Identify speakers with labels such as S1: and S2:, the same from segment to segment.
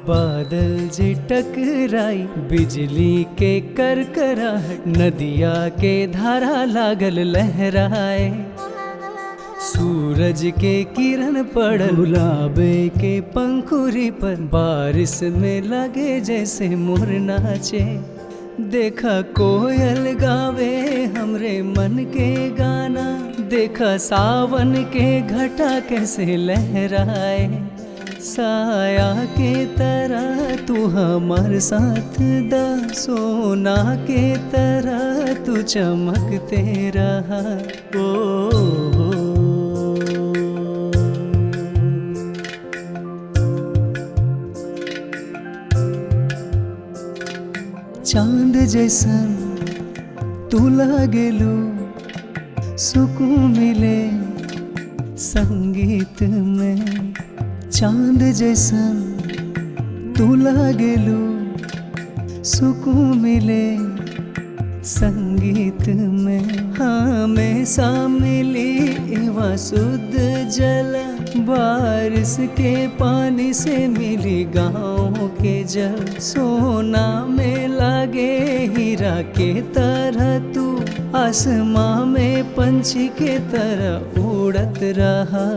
S1: बादल जे टकराई बिजली के करकराहट, नदिया के धारा लागल लहराए। सूरज के किरण पड़ल गुलाबे के पंखुरी पर, बारिश में लगे जैसे मोर नाचे। देखा कोयल गावे हमरे मन के गाना, देखा सावन के घटा कैसे लहराए। साया के तरह तू हमार साथ दा, सोना के तरह तू चमकते रहा। ओ चांद जैसन तू लागेलू, सुकून मिले संगीत में। चांद जैसन तू लागेलू, सुकून मिले संगीत में। हमेशा मिली एवा शुद्ध जल, बारिश के पानी से मिली गाँव के जल। सोना में लागे हीरा के तरह तू, आसमां में पंछी के तरह उड़त रहा।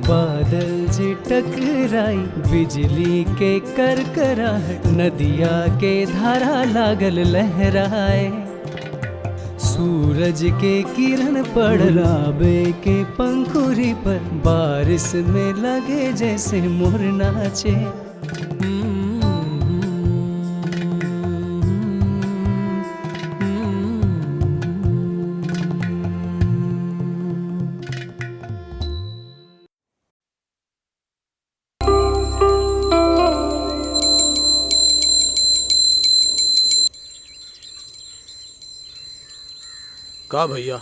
S1: बादल जे टकराई बिजली के करकराहट, नदिया के धारा लागल लहराए। सूरज के किरण पड़लाबे के पंखुरी पर, बारिश में लगे जैसे मोर नाचे।
S2: का भैया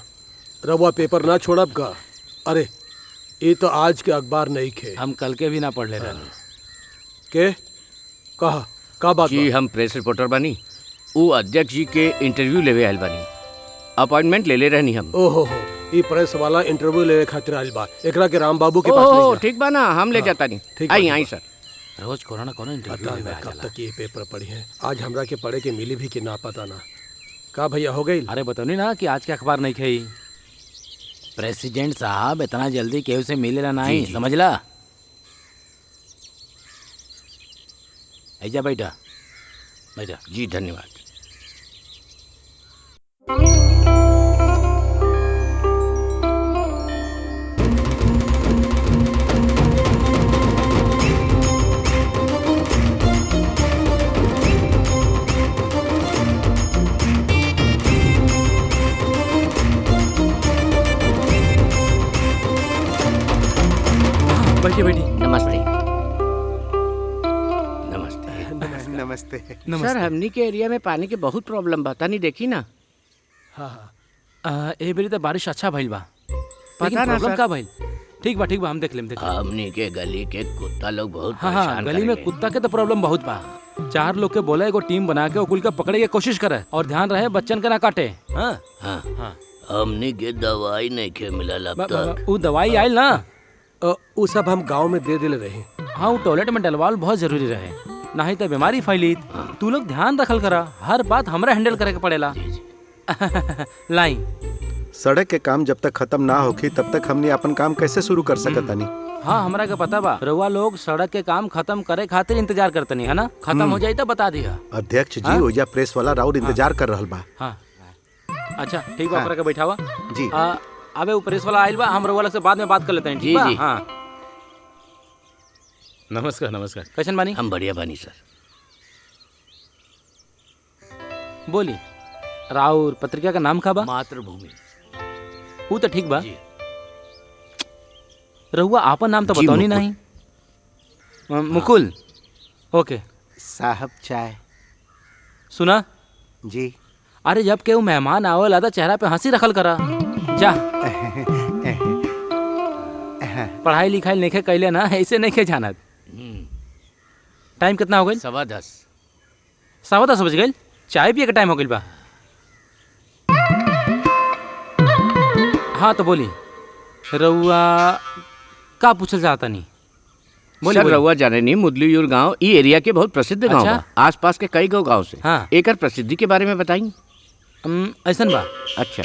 S2: रवा पेपर ना छोड़ब का? अरे ये तो आज के अखबार नहीं खे।
S3: हम कल के भी ना पढ़ ले रहे
S2: के कहा का बात
S3: जी? हम प्रेस रिपोर्टर बानी, वो अध्यक्ष जी के इंटरव्यू लेवे आयल बानी, अपॉइंटमेंट ले ले रहनी हम।
S2: ओहो हो, ये प्रेस वाला इंटरव्यू लेवे खातिर आयल बा, एकरा के राम बाबू के पास ले जा।
S3: ठीक बा ना, हम ले जाता नहीं।
S2: ठीक
S3: आई
S2: बा,
S3: आई सर। रोज कोरोना कोनो इंटरव्यू लेवे आ
S2: कब
S3: जाला।
S2: तक ये पेपर पढ़ी है, आज हमरा के पढ़े के मिली भी कि ना पता ना। का भैया हो गई?
S4: अरे बताओ ना कि आज के अखबार नहीं खाई। प्रेसिडेंट साहब इतना जल्दी केहू से मिलेला नहीं, समझला? ऐजा बैठा बैठा।
S3: जी धन्यवाद।
S4: बैठी बैठी।
S3: नमस्ते नमस्ते
S5: नमस्ते।
S3: सर, हमनी के एरिया में पानी के बहुत प्रॉब्लम बा, तनी देखी ना।
S4: हाँ ए बेरी तो बारिश अच्छा भइल बा,
S3: पता ना
S4: प्रॉब्लम
S3: सर।
S4: का भइल? ठीक बा हम देख लेम।
S3: हमनी के गली के कुत्ता लोग बहुत
S4: हाँ
S3: परेशान
S4: गली में
S3: करेले।
S4: कुत्ता के तो प्रॉब्लम बहुत बा। 4 लोग के बोला एगो टीम बना के ओकुल के पकड़े के कोशिश करे, और ध्यान रहे बच्चन के ना काटे। हाँ
S3: हाँ
S4: हाँ।
S3: हमनी के दवाई नहीं के मिलल अब तक।
S4: वो दवाई आयल ना,
S2: वो सब हम गांव में दे दिले रहे।
S4: हाँ वो टॉयलेट में डलवाल बहुत जरूरी रहे, नहीं तो बीमारी फैली। तू लोग ध्यान रखल करा, हर बात हमरा हैंडल करे के पड़ेला। लाई
S5: सड़क के काम जब तक खत्म ना होखी तब तक हमने अपन काम कैसे शुरू कर सकतानी?
S4: हाँ हमरा के पता बा, रउआ लोग सड़क के काम खत्म करे खातिर इंतजार करतनी है ना? खत्म हो जाई तो बता दिया।
S5: अध्यक्ष जी ओजा प्रेस वाला राउर इंतजार कर रहल बा।
S4: हाँ अच्छा ठीक बा, ओकरा के बैठावा
S5: जी।
S4: अबे वो प्रेस वाला आइल बा, हम रउआ लोग से बाद में बात कर लेते हैं।
S3: जी, जी।
S4: हाँ नमस्कार नमस्कार। कैसन बानी?
S3: हम बढ़िया बानी सर।
S4: बोली राउर पत्रिका का नाम का बा?
S3: मातृभूमि।
S4: वो तो ठीक बा,
S3: जी।
S4: रहुआ आपन नाम तो
S3: जी,
S4: बताओनी
S3: मुकुल।
S4: नहीं। मुकुल। ओके
S5: साहब चाय।
S4: सुना
S5: जी।
S4: अरे जब केहू मेहमान आवला तो चेहरा पे हंसी रखल करा। जा पढ़ाई लिखाई नहीं कैले ना, ऐसे नहीं के जानत। टाइम कितना हो गई?
S3: 10:15।
S4: 10:15 बज गई। चाय पिए का टाइम हो गई बा। हाँ तो बोली रउआ का पूछल चाहता नहीं?
S3: सर रउआ जाने नहीं मुदलियूर गांव ई एरिया के बहुत प्रसिद्ध गांव
S4: अच्छा?
S3: बा। आसपास के कई गांव से
S4: हाँ।
S3: एकर प्रसिद्धि के बारे में बताई।
S4: ऐसन बा।
S3: अच्छा,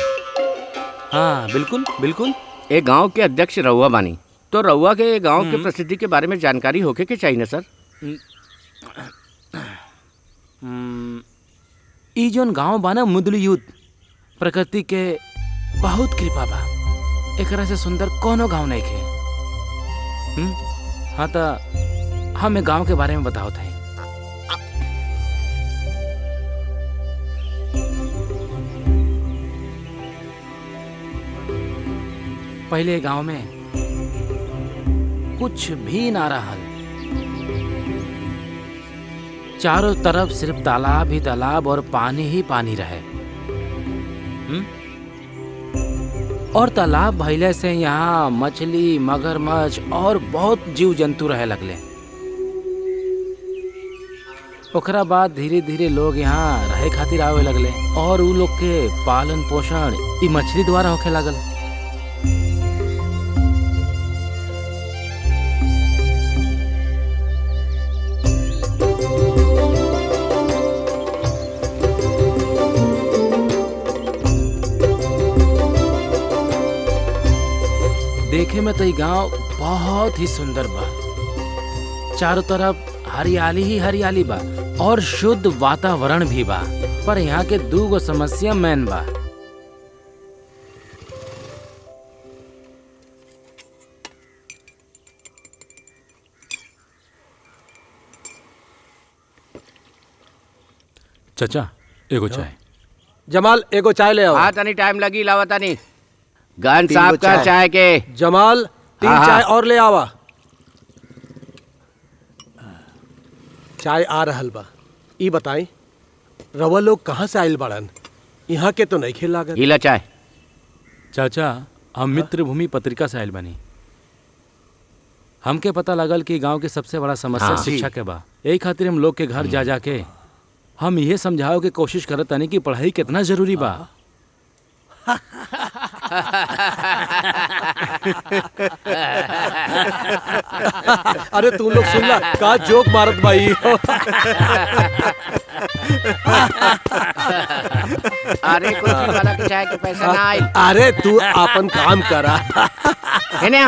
S4: हाँ बिल्कुल बिल्कुल।
S3: एक गांव के अध्यक्ष रउआ बानी, तो रउआ के गांव के प्रसिद्धि के बारे में जानकारी होके के चाहिए ना सर।
S4: ई जोन गांव बा ना मुदलियूत, प्रकृति के बहुत कृपा बा। एकरा से सुंदर कोनो गांव नहीं खे। हाँ तो हमें गांव के बारे में बताओ थे। पहले गांव में कुछ भी ना रहल। चारों तरफ सिर्फ तालाब ही तालाब और पानी ही पानी रहे। और तालाब भइले से यहाँ मछली, मगरमच्छ और बहुत जीव जंतु रहे लगले। ओकरा बाद धीरे धीरे लोग यहाँ रहे खातिर आवे लगले और उ लोग के पालन पोषण ई मछली द्वारा होखे लगल। देखे में तो ये गांव बहुत ही सुंदर बा। चारों तरफ हरियाली ही हरियाली बा और शुद्ध वातावरण भी बा। पर यहाँ के दू गो समस्या मेन बा। चाचा एगो चाय।
S2: जमाल एगो चाय ले आओ।
S3: हाँ तनी टाइम लगी, लावा तनी। गन
S5: तीन
S3: साहब
S5: गो
S3: का
S5: चाय।
S3: चाय के।
S2: जमाल 3
S3: हाँ,
S2: चाय
S3: हाँ।
S2: और ले आवा। चाय आ रहल बा। ई बताई रवा लोग कहाँ से आइल बाड़न? यहाँ के तो नहीं खेल लागत।
S3: गीला चाय।
S4: चाचा हम मित्र भूमि पत्रिका से आयल बनी। हमके पता लगल कि गांव के सबसे बड़ा समस्या
S3: हाँ।
S4: शिक्षा के बा। यही खातिर हम लोग के घर जा जाके हम ये समझाओ के कोशिश करत तनी कि पढ़ाई कितना जरूरी बा।
S2: अरे तू लोग सुन ला का जोक मारत भाई।
S3: अरे कुल्फी वाला के चाय के पैसा ना आइल।
S2: अरे तू अपन काम करा।
S3: है ना?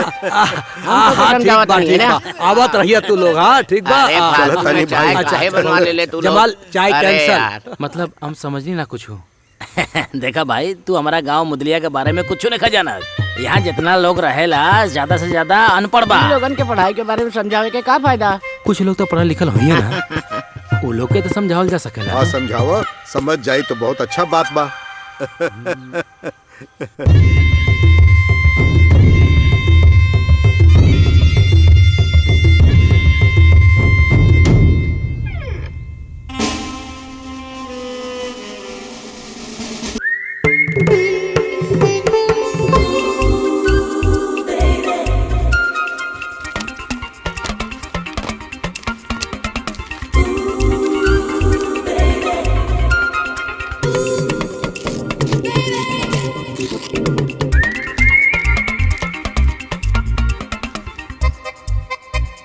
S2: हाँ हाँ ठीक बा ठीक बा। आवत रहिया तू लोग। हाँ ठीक बा।
S3: अरे फालतू
S5: चलो,
S3: में
S5: तनी
S3: चाय
S5: भाई।
S3: काहे बनवा ले ले तू लोग?
S2: जमाल चाय
S3: अरे
S2: कैंसल।
S3: यार।
S4: मतलब हम समझनी ना कुछ हो।
S6: देखा भाई, तू हमारा गांव मुदलिया के बारे में कुछ नहीं जाना। यहाँ जितना लोग रहेला ज्यादा से ज्यादा अनपढ़ बा।
S3: इन लोगन के पढ़ाई के बारे में समझावे के का फायदा?
S4: कुछ लोग तो पढ़ा लिखल हुई है ना, वो लोग के तो समझावल जा सकेला।
S5: हाँ समझावा, समझ जाई तो बहुत अच्छा बात बा।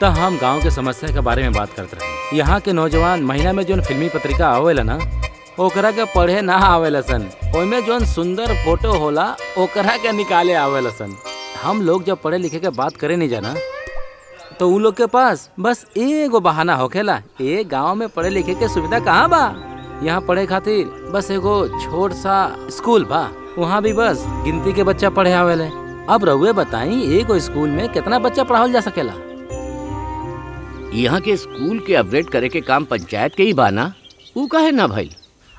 S4: तो हम गांव के समस्या के बारे में बात करते रहे। यहाँ के नौजवान महीना में जोन फिल्मी पत्रिका आवेला ना, ओकरा के पढ़े ना आवेला सन। ओइमे जोन सुंदर फोटो होला ओकरा के निकाले आवेला सन। हम लोग जब पढ़े लिखे के बात करे नहीं जाना तो उन लोग के पास बस एगो बहाना होखेला। ए गांव में पढ़े लिखे के सुविधा कहाँ बा? यहाँ पढ़े खातिर बस एगो छोट सा स्कूल बा, वहाँ भी बस गिनती के बच्चा पढ़े आवेले। अब रउए बताई एगो स्कूल में कितना बच्चा पढ़ावल जा सकेला?
S3: यहाँ के स्कूल के अपग्रेड करे के काम पंचायत के ही बाना, ऊ काहे ना भाई?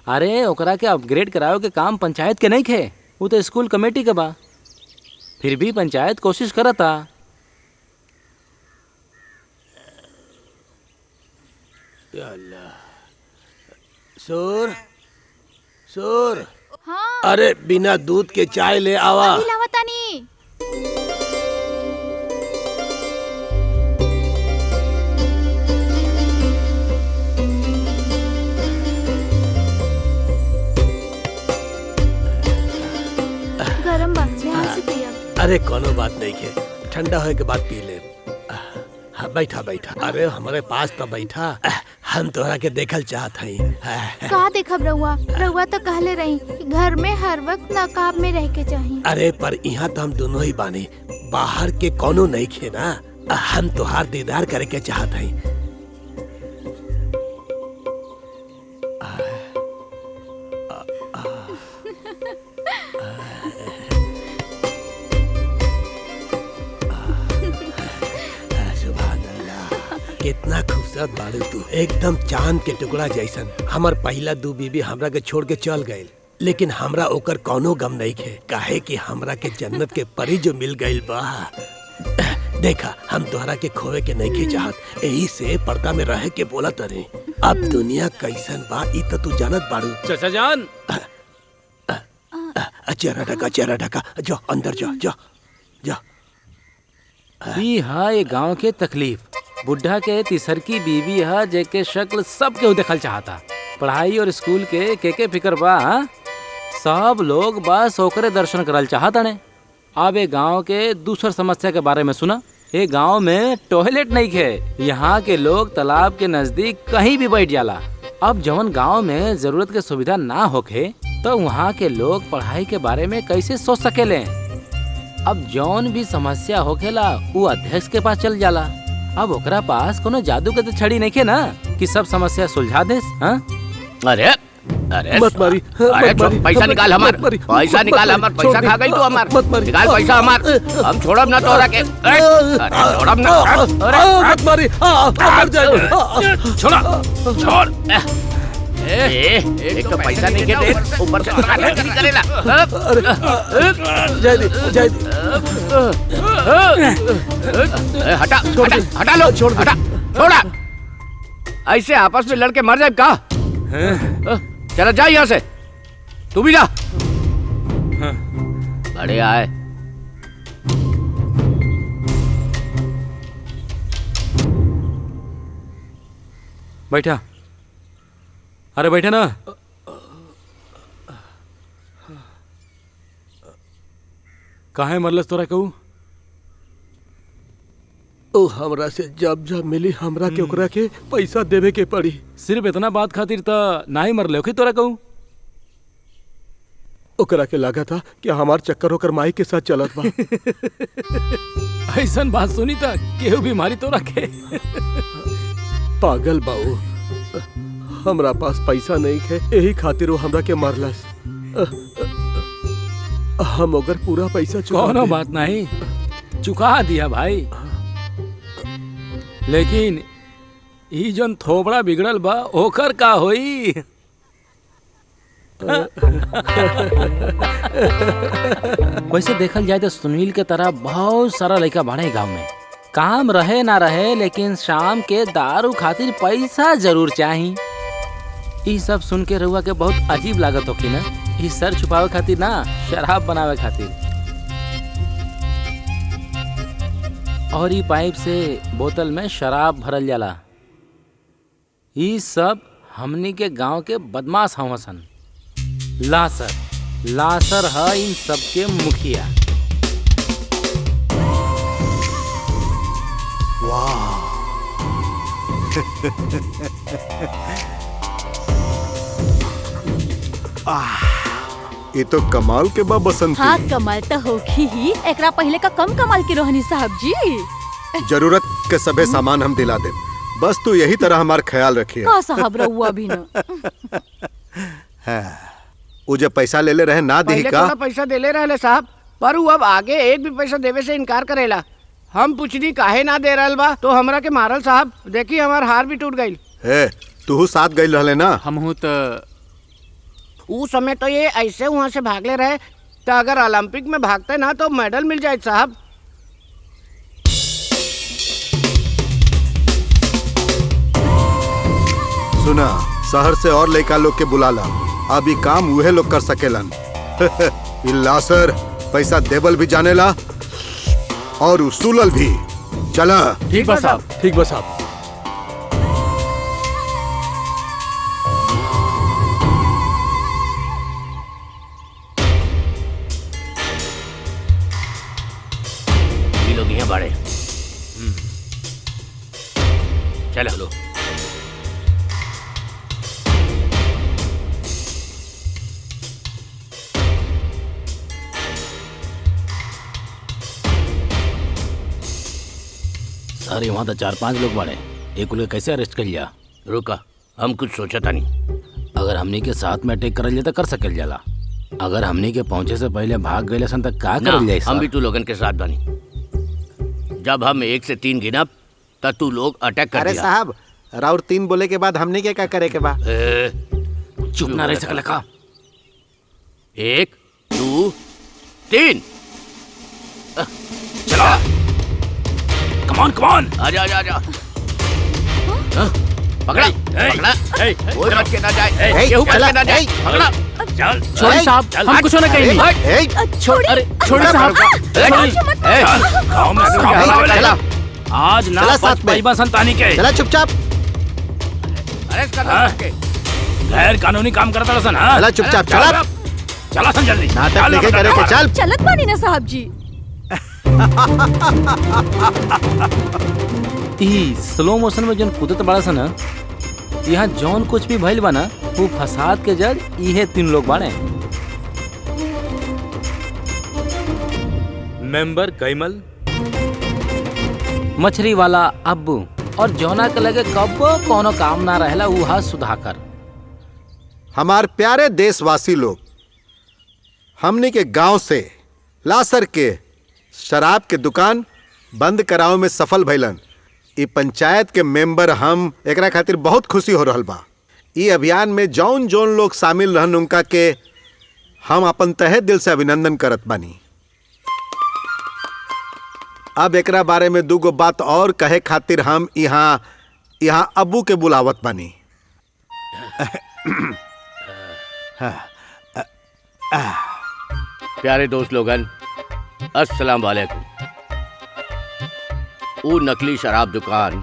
S4: अरे ओकरा के अपग्रेड करावे के काम पंचायत के नहीं खे, वो तो स्कूल कमेटी के बा। फिर भी पंचायत कोशिश करता।
S2: सुर सुर,
S7: हाँ
S2: अरे बिना दूध के चाय ले आवा।
S7: अभी लावतानी। गरम बा, ध्यान से पिया।
S2: अरे कोनो बात नहीं के, ठंडा होए के बाद पी ले। हाँ बैठा बैठा। अरे हमारे पास तो बैठा, हम तोहरा के देखल चाहत हई।
S7: का देखब रउआ? रउआ तो कहले रही कि घर में हर वक्त नकाब में रह के चाहिए।
S2: अरे पर यहाँ तो हम दोनों ही बानी, बाहर के कोनो नहीं खे ना। हम तोहार दीदार करे के चाहत हई। कितना खूबसूरत बाड़ू तू, एकदम चांद के टुकड़ा जैसन। हमर पहला दू बीबी हमरा के छोड़ के चल गई, लेकिन हमरा ओकर कोनो गम नहीं खे, काहे कि हमरा के जन्नत के परी जो मिल गई बा। देखा, हम तोहरा के खोवे के नहीं खे चाहत, यही से पर्दा में रह के बोला तरे। अब दुनिया कैसन बा ई तो तू जानत बाड़ू।
S4: चाचा जान,
S2: चेहरा ढका, जा अंदर जा जा जा।
S4: ई हा ये गांव के तकलीफ। बुढ़ा के तीसर की बीवी है जेके शक्ल सब केहू देखल चाहता। पढ़ाई और स्कूल के फिक्र बा, हाँ? सब लोग बस ओकरे दर्शन करल चाहता ने। अब ये गांव के दूसर समस्या के बारे में सुना। ये गांव में टॉयलेट नहीं खे। यहाँ के लोग तालाब के नजदीक कहीं भी बैठ जाला। अब जवन गांव में जरूरत के सुविधा ना होखे तो वहाँ के लोग पढ़ाई के बारे में कैसे सोच सकेले। अब जौन भी समस्या होखेला वो अध्यक्ष के पास चल जाला। अब ओकरा पास कोनो जादू के तो छड़ी नहीं के ना कि सब समस्या सुलझा दे। हाँ?
S3: अरे अरे
S2: मत मारी,
S3: अरे
S2: मत मारी,
S3: पैसा निकाल हमार,
S2: मत मारी,
S3: पैसा निकाल हमार,
S2: छोड़
S3: पैसा
S2: दे,
S3: खा गई तू हमार,
S2: मत मारी,
S3: निकाल पैसा हमार। हम छोड़ब ना तोरा के। अरे छोड़ब ना।
S2: मत मारी, मर जाएगा।
S3: छोड़। एक तो पैसा नहीं के दे, ऊपर से नहीं करेला।
S2: जय दी।
S3: हटा हटा लो, छोड़ा। ऐसे आपस में लड़के मर जाए का? चला जा यहाँ से, तू भी जा। बड़े आए।
S4: बैठा, अरे बैठे ना। काहे मरलस तोरा कहू?
S2: ओ हमरा से जब मिली हमरा के ओकरा के पैसा देवे के पड़ी।
S4: सिर्फ इतना बात खातिर तो ना ही मरले होखी तोरा कहू?
S2: ओकरा के लगा था कि हमार चक्कर होकर माई के साथ चलत बा।
S4: ऐसन बात सुनी था केहू बीमारी तोरा के।
S2: पागल बाऊ, हमरा पास पैसा नहीं है, यही खातिर वो हमरा के मारलस। हम अगर पूरा पैसा
S4: कोनो बात नहीं, चुका दिया भाई। लेकिन ई जन थोबड़ा बिगड़ल बा ओकर का होई? वैसे देखल जाए तो सुनील के तरह बहुत सारा लड़का बाड़े गांव में। काम रहे ना रहे लेकिन शाम के दारू खातिर पैसा जरूर चाहिए। ई सब सुन के रहुआ के बहुत अजीब लागत होगी ना। ई सर छुपावे खातिर ना, शराब बनावे खातिर। और ई पाइप से बोतल में शराब भरल जाला। ई सब हमनी के गांव के बदमाश हवसन। लासर है इन सबके मुखिया।
S5: ये तो कमाल के बा बसंती।
S8: हाँ, कमाल तो होगी ही। एकरा पहले का कम कमाल की रोहनी साहब जी।
S5: जरूरत के सभे सामान हम दिला दे, बस तू यही तरह हमार ख्याल रखिए।
S8: का साहब रहुआ भी ना।
S5: वो जो पैसा ले ले रहे ना दी का?
S3: थोड़ा पैसा दे ले रहे साहब, पर वो अब आगे एक भी पैसा देवे से इनकार करेला। हम पूछनी काहे ना दे रहल बा तो हमरा के मारल साहब। देखी हमार हार भी टूट गई।
S5: तू साथ गई रहले ना?
S3: हम तो उस समय तो ये ऐसे वहाँ से भागले रहे, तो अगर ओलंपिक में भागते ना तो मेडल मिल जाए साहब।
S5: सुना, शहर से और लड़का लोग के बुला ला। अब ये काम वह लोग कर सकेलन। लासर पैसा देवल भी जानेला और उसूलल भी। चला।
S2: ठीक बा साहब, ठीक बा साहब।
S3: ये लोग यहाँ बड़े।
S6: अरे वहाँ तो 4-5 लोग बड़े, एक लोग कैसे अरेस्ट कर लिया?
S3: रुका, हम कुछ सोचा था नहीं।
S6: अगर हमनी के साथ में अटैक करल जाए तो कर सकल जाला। अगर हमनी के पहुंचे से पहले भाग गए सन तक का करल जाए?
S3: हम भी तू लोगन के साथ बनी। जब हम 1 से 3 गिनब तब तू लोग अटैक कर
S9: अरे
S3: दिया।
S9: साहब, राउर 3 बोले के बाद हमने क्या करे के बा?
S6: चुप ना रह सकल का?
S3: 1 2 3
S6: चलो, कमान कमान,
S3: आजा आजा आजा। पकड़ा पकड़ा, कोई बच के ना जाए, केहू बच के ना जाए, पकड़ा। चल
S4: छोड़िए साहब, हम कुछ ना कहेंगे।
S8: छोड़िए
S4: छोड़िए साहब,
S6: गाँव में
S9: चला
S6: आज ना
S9: चला
S6: बच
S9: साथ में।
S6: पाइबा संतानी के।
S9: चला चुपचाप,
S3: अरेस्ट कर
S6: हाँ?
S3: के।
S6: गैर कानूनी काम करता रसन। हाँ?
S9: चला चुपचाप, चला।
S6: चला सन जल्दी,
S9: नाटक लेके करे के चल।
S8: चलत बानी ना साहब जी।
S4: ई स्लो मोशन में जौन कूदत बड़ा सन, यहाँ जौन कुछ भी भइल बा ना, वो फसाद के जड़ इहे 3 लोग बाड़े। मेंबर कैमल, मछली वाला अब्बू, और जौना के लगे कब्बो कोनो काम ना रहेला उहा सुधाकर।
S5: हमार प्यारे देशवासी लोग, हमने के गांव से लासर के शराब के दुकान बंद करावे में सफल भइलन। ई पंचायत के मेंबर हम एकरा खातिर बहुत खुशी हो रहल बा। ई अभियान में जौन जौन लोग शामिल रहन उनका के हम अपन तहे दिल से अभिनंदन करत बानी। अब एकरा बारे में 2 गो बात और कहे खातिर हम यहाँ अब्बू के बुलावत बानी।
S3: प्यारे दोस्त लोगन, अस्सलाम वालेकुम। ऊ नकली शराब दुकान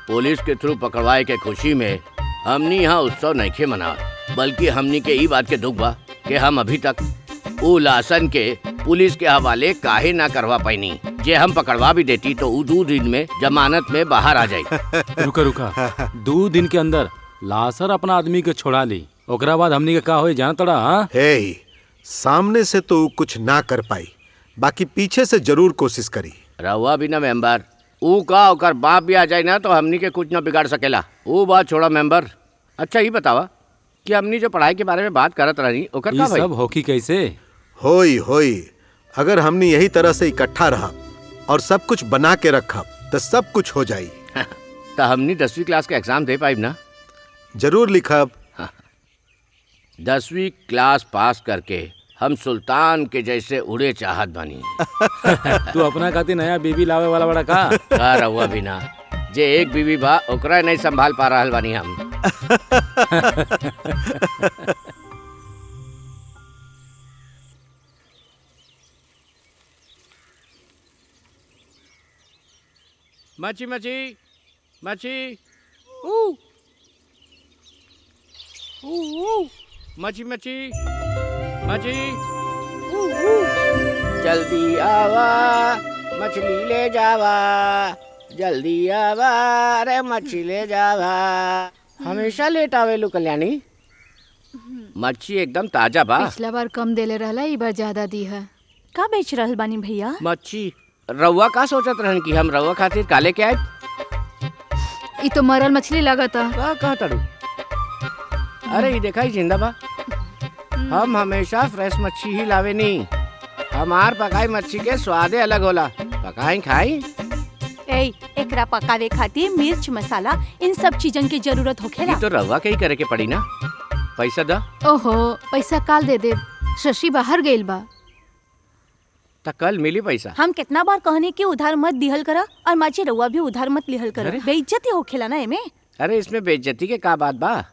S3: पुलिस के थ्रू पकड़वाए के खुशी में हमनी यहाँ उत्सव नइखे मना, बल्कि हमनी के ई बात के दुख बा कि हम अभी तक ऊ लासन के पुलिस के हवाले काहे ना करवा पैनी। जे हम पकड़वा भी देती तो ऊ 2 दिन में जमानत में बाहर आ जाई।
S4: रुका रुका, 2 दिन के अंदर लासर अपना आदमी के छोड़ा ली, ओकरा बाद हमनी के का होई जान तड़ा? हाँ,
S5: हे, सामने से तो कुछ ना कर पाई, बाकी पीछे से जरूर कोशिश करी।
S3: रहुआ भी ना मेंबर, ऊ का ओकर बाप भी आ जाए ना तो हमनी के कुछ ना बिगाड़ सकेला। वो बात छोड़ा मेंबर। अच्छा ये बतावा कि हमनी जो पढ़ाई के बारे में बात करत रही ओकर का
S4: ये
S3: भाई?
S4: सब होकी कैसे?
S5: होई अगर हमने यही तरह से इकट्ठा रहा और सब कुछ बना के रखा तो सब कुछ हो जाई।
S3: तो हमनी 10वीं क्लास के एग्जाम दे पाइब ना?
S5: जरूर लिखब।
S3: 10वीं क्लास पास करके हम सुल्तान के जैसे उड़े चाहत बानी।
S4: तू अपना खातिर नया बीबी लावे वाला बड़ा का?
S3: का रहुआ भी ना, जे एक बीवी बा ओकरा नहीं संभाल पा रहल बानी हम। मची मची मची ऊ ऊ मची मची मची जल्दी आवा मछली ले जावा, जल्दी आवा अरे मछली ले जावा। हमेशा लेट आवेलू कल्याणी। मच्छी एकदम ताजा बा।
S7: पिछला बार कम देले रहला, ई बार ज्यादा दी है।
S8: का बेच रहल बानी भैया?
S3: मच्छी रउआ का सोचत रहन कि हम रउआ खातिर काले के आए?
S7: ई तो मरल मछली लागता।
S3: का कहता रू? अरे ये देखा ही जिंदा बा। हम हमेशा फ्रेश मच्छी ही लावे नी। हमार पकाई मच्छी के स्वादे अलग होला। पकाई खाई।
S8: ए, एकरा पकावे खातिर मिर्च मसाला इन सब चीजन की जरूरत होखेला।
S3: ये तो रउआ के ही करे के पड़ी ना। पैसा दा।
S7: ओहो, पैसा काल दे दे, शशि बाहर गइल बा।
S3: त कल मिली पैसा।
S8: हम कितना बार कहने कि उधार मत दिहल करा, और माची रउआ भी उधार मत लिहल करा। बेइज्जती होखेला ना एमे।
S3: अरे इसमें बेइज्जती के का बात बा?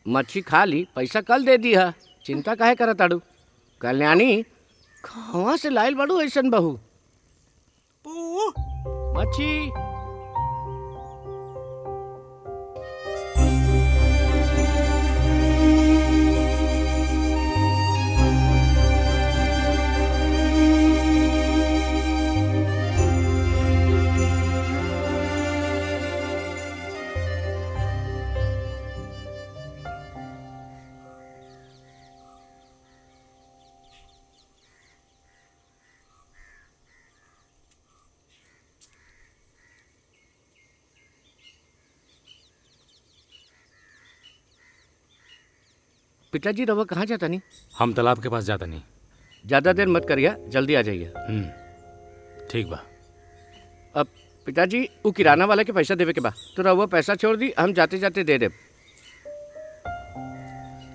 S3: मच्छी खा ली, पैसा कल दे दी है। चिंता काहे करत ताड़ू? कल्याणी कहाँ से लाइल बड़ू ऐसन बहू? मच्छी पिताजी रवा कहाँ जाता नहीं?
S4: हम तालाब के पास जाता नहीं।
S3: ज्यादा देर मत करिए, जल्दी आ जाइए।
S4: ठीक बा।
S3: अब पिताजी वो किराना वाला के पैसा देवे के बा, तो रवा पैसा छोड़ दी, हम जाते जाते दे दे।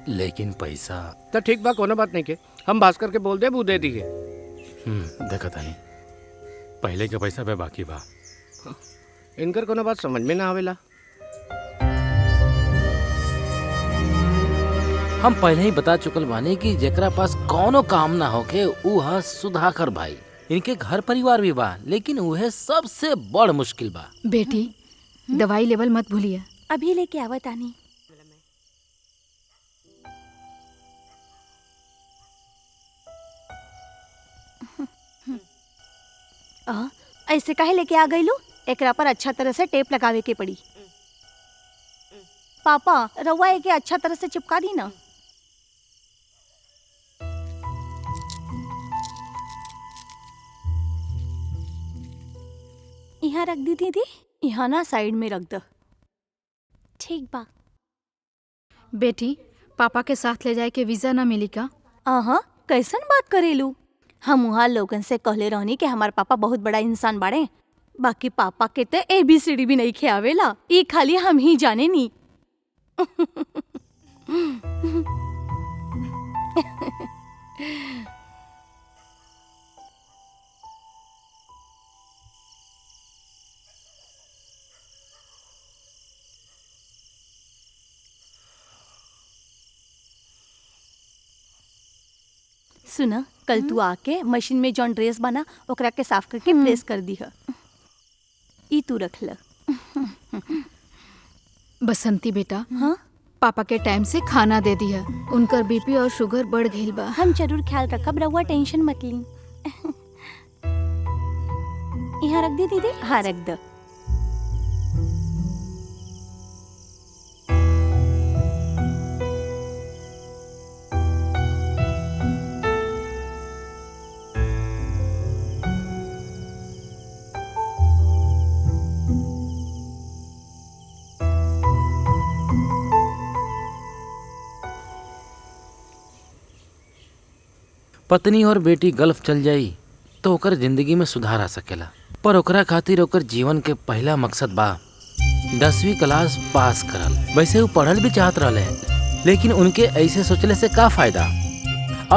S4: लेकिन पैसा
S3: तो ठीक बा, कोनो बात नहीं के, हम भास्कर के बोल दे, वो दे दिए।
S4: देखा था नहीं, पहले के पैसा पे बाकी बा।
S3: इनकर कोनो बात समझ में ना आवेला।
S6: हम पहले ही बता चुकल बानी कि जेकरा पास कौनो काम ना होके ऊ हा सुधाकर भाई। इनके घर परिवार भी बा, लेकिन उहे सबसे बड़ मुश्किल बा।
S10: बेटी दवाई लेवल मत भूलिए।
S8: अभी लेके आवत आनी। ऐसे काहे लेके आ गई लू? एकरा पर अच्छा तरह से टेप लगावे के पड़ी। पापा रउआ एके अच्छा तरह से चिपका दी ना। यहाँ रख दी दीदी। यहाँ ना साइड में रख दो। ठीक बा।
S10: बेटी पापा के साथ ले जाए के वीजा ना मिली का?
S8: हाँ, कैसन बात करेलू? हम वहाँ लोगन से कहले रहनी कि हमार पापा बहुत बड़ा इंसान बाड़े, बाकी पापा के तो ABCD भी नहीं खियावेला। ये खाली हम ही जाने नी। सुना, कल तू आके मशीन में जौन ड्रेस बना ओकरा के साफ करके प्रेस कर दी है। ई तू रख ल।
S10: बसंती बेटा,
S8: हाँ
S10: पापा के टाइम से खाना दे दिया। उनकर BP और शुगर बढ़ गई बा।
S8: हम जरूर ख्याल रखब, रउआ टेंशन मत ली। यहाँ रख दी दीदी। हाँ रख दो।
S6: पत्नी और बेटी गल्फ चल जाई तो ओकर जिंदगी में सुधार आ सकेला, पर ओकरा खातिर ओकर जीवन के पहला मकसद बा 10वीं क्लास पास करल। वैसे वो पढ़ल भी चाहत रहले, लेकिन उनके ऐसे सोचले से का फायदा।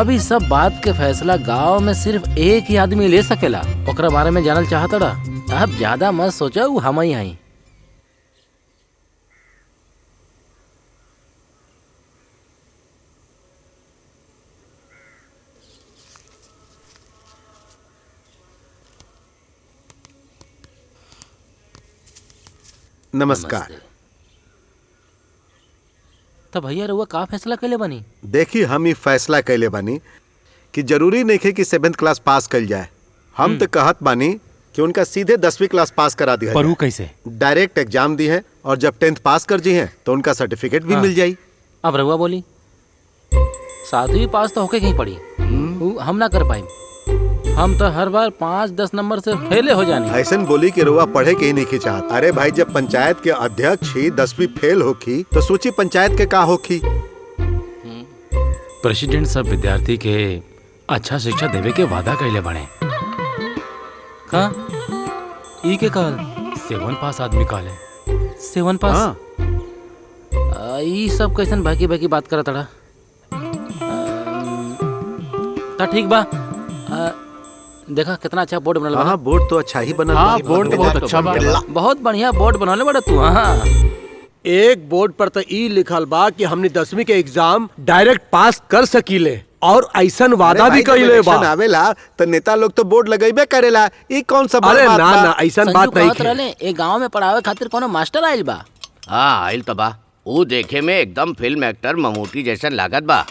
S6: अब इस सब बात के फैसला गांव में सिर्फ एक ही आदमी ले सकेला। ओकरा बारे में जानल चाहत रहा। अब ज्यादा मत सोचा, वो हम ही आई।
S5: नमस्कार।
S6: तो भैया रउआ का फैसला कैले बनी?
S5: देखी हम ही फैसला कैले बानी कि जरूरी नहीं है कि 7th क्लास पास कल जाए। हम तो कहत बानी कि उनका सीधे 10वीं क्लास पास करा दिया।
S4: पर वो कैसे?
S5: डायरेक्ट एग्जाम दी है और जब 10th पास कर जी है तो उनका सर्टिफिकेट भी मिल जाई।
S6: अब रउआ बोली 7वीं पास तो होके कहीं पड़ी, हम ना कर पाई। हम तो हर बार 5-10 नंबर से फेले हो जाने।
S5: ऐसन बोली कि रुआ पढ़े के ही नहीं चाहत। अरे भाई, जब पंचायत के अध्यक्ष ही 10वीं फेल होखी तो सोची पंचायत के का होखी।
S4: प्रेसिडेंट सब विद्यार्थी के अच्छा शिक्षा देवे के वादा कैले बने का ई के कहल 7 पास आदमी कहले
S6: 7 पास। ई सब कैसन बाकी बाकी बात करत अड़ा। ठीक बा, देखा कितना अच्छा बोर्ड बनल बा।
S5: हाँ, बोर्ड तो अच्छा ही बनल।
S4: हाँ, बोर्ड तो बहुत अच्छा बा।
S6: बहुत बढ़िया बोर्ड बनले बड़ा तू। हाँ,
S2: एक बोर्ड पर तो ई लिखल बा कि हमने 10वीं के एग्जाम डायरेक्ट पास कर सकीले और ऐसन वादा भी कइले बा।
S5: आवेला तो नेता लोग तो बोर्ड लगेबे करेला। ई कौन सा बात?
S2: अरे ना ना, ऐसन बात नहीं
S6: कहत रहले ए गांव में पढ़ावे खातिर कोनो मास्टर आइल बा।
S3: हाँ आइल तो बा। वो देखे में एकदम फिल्म एक्टर ममूटी जैसन लागत बा।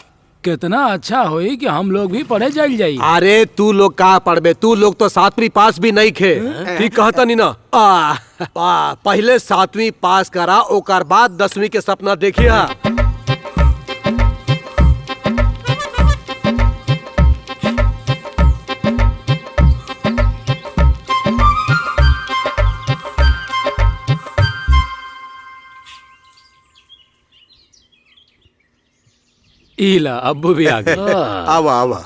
S1: कितना अच्छा होई कि हम लोग भी पढ़े चल जाई।
S2: अरे तू लोग का पढ़बे, तू लोग तो 7वीं पास भी नहीं खे। ठीक कहता नहीं ना। पहले 7वीं पास करा, ओकर बाद 10वीं के सपना देखिया।
S4: ईला अब्बू भी आ गए।
S5: आवा आवा।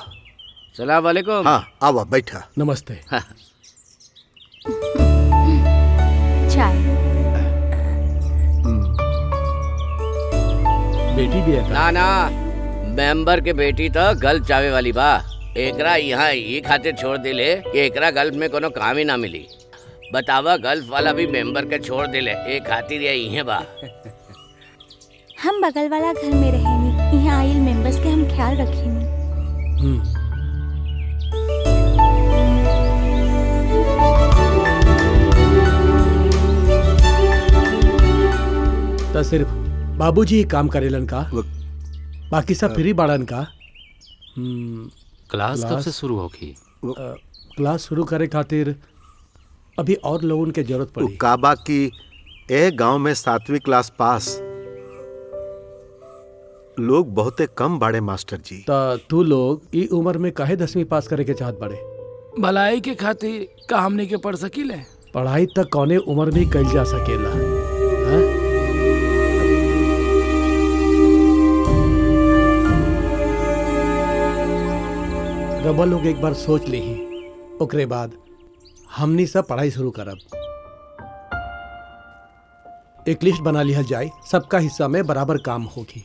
S3: सलाम वालेकुम।
S5: हाँ आवा बैठा।
S2: नमस्ते।
S8: चाय।
S2: बेटी भी है
S3: ना ना, मेंबर के बेटी तो गल्फ चावे वाली बा। एकरा यहाँ ये खातिर छोड़ दिले कि एकरा गल्फ में कोनो काम ही ना मिली। बतावा, गल्फ वाला भी मेंबर के छोड़ दिले एक खातिर ये इहे बा।
S8: हम बगल वाला घर में रहेनी, यहाँ आइल मेंबर्स के हम ख्याल रखेनी।
S2: तो सिर्फ बाबूजी ही काम करेलन का, बाकी सब फ्री बाड़न का।
S4: क्लास कब से शुरू होगी?
S2: क्लास शुरू करे खातिर अभी और लोगों के जरूरत पड़ी।
S5: काबा की ए गांव में 7वीं क्लास पास लोग बहुते कम बाड़े मास्टर जी।
S2: तू लोग ई उम्र में काहे 10वीं पास करे के चाहत बाड़े?
S4: भलाई के खातिर का हमने के पढ़ सकीले?
S2: पढ़ाई तक कौने उम्र में कइल जा सकेला। हाँ? रबा लोग एक बार सोच ली, ओकरे बाद हमनी सब पढ़ाई शुरू करब। एक लिस्ट बना लिहल जाए, सबका हिस्सा में बराबर काम होगी,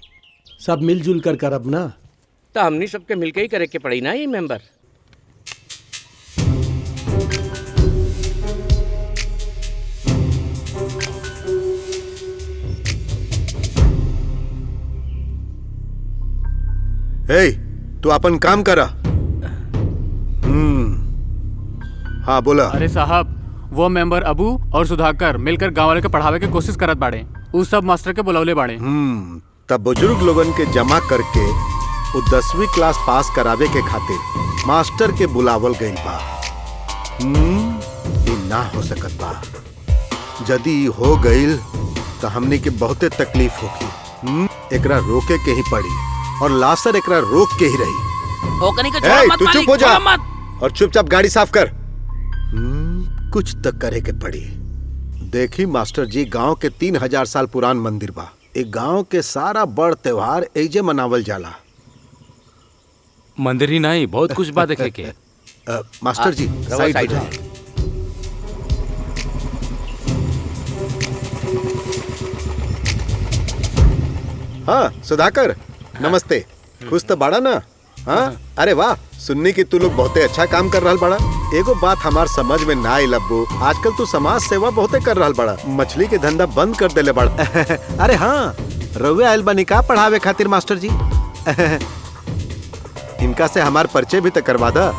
S2: सब मिलजुल कर करब ना।
S3: तो हमनी सबके मिलके ही करे के पड़ी ना ये मेंबर।
S5: हे, तू अपन काम करा। हाँ बोला।
S11: अरे साहब, वो मेंबर अबू और सुधाकर मिलकर गांव वाले के पढ़ावे के कोशिश करत बाड़े। उ सब मास्टर के बुलौले बाड़े।
S5: तब बुजुर्ग लोगन के जमा करके वो 10वीं क्लास पास करावे के खातिर मास्टर के बुलावल गइल बा। ये ना हो सकत बा। यदि हो गइल तो हमने के बहुते तकलीफ होगी। एकरा रोके के ही पड़ी और लासर एकरा रोक के ही रही।
S6: ओकनी के छोड़ मत,
S5: तू
S6: मालिक,
S5: चुप हो जा
S6: छोड़ मत।
S5: और चुपचाप गाड़ी साफ कर। कुछ तक करे के पड़ी। देखी मास्टर जी, गांव के 3000 साल पुरान मंदिर बा। एक गांव के सारा बड़ त्योहार एजे मनावल जाला।
S4: मंदिर ही नहीं, बहुत कुछ बात देखे के।
S5: मास्टर जी साइड हो जाए। हाँ सुधाकर, नमस्ते। खुश तो बाड़ा ना? हाँ, अरे वाह, सुननी की तू लोग बहुते अच्छा काम कर रहा बड़ा। एगो बात हमार समझ में ना आइल अब्बू, आजकल तू समाज सेवा बहुते कर रहा बड़ा, मछली के धंधा बंद कर देले बड़ा। अरे हाँ, रउए आइल बानी का पढ़ावे खातिर मास्टर जी? इनका से हमार परिचय भी तो करवा दा।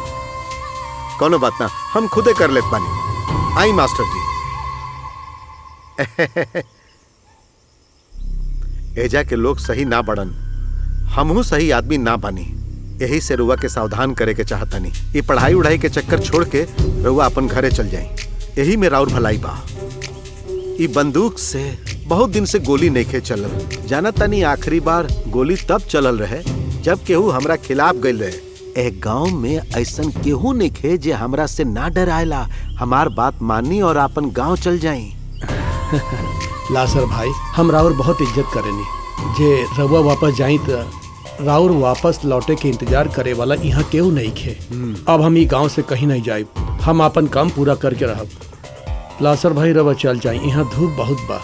S5: कोनो बात ना, हम खुदे कर लेत बानी। आई मास्टर जी। एजा के लोग सही ना बढ़न, हमहू सही आदमी ना बनी। यही से रुआ के सावधान करे के चाहता नहीं। ये पढ़ाई उढ़ाई के चक्कर छोड़ के रुआ अपन घरे चल जाए, यही में राउर भलाई बा। ये बंदूक से बहुत दिन से गोली नहीं खे चलल। जाना तनी आखिरी बार गोली तब चलल रहे जब केहू हमरा खिलाफ गइल रहे। एक गांव में ऐसन केहू नहीं खे जे हमरा से ना डरायला। हमार बात मानी और अपन गांव चल जाई।
S2: लासर भाई, हम राउर बहुत इज्जत करेनी। जे रउआ वापस जाई तो राउर वापस लौटे के इंतजार करे वाला यहाँ केहू नहीं खे। अब हम ई गांव से कहीं नहीं जाए, हम अपन काम पूरा करके रहब। लासर भाई रउआ चल जाई, यहाँ धूप बहुत बा।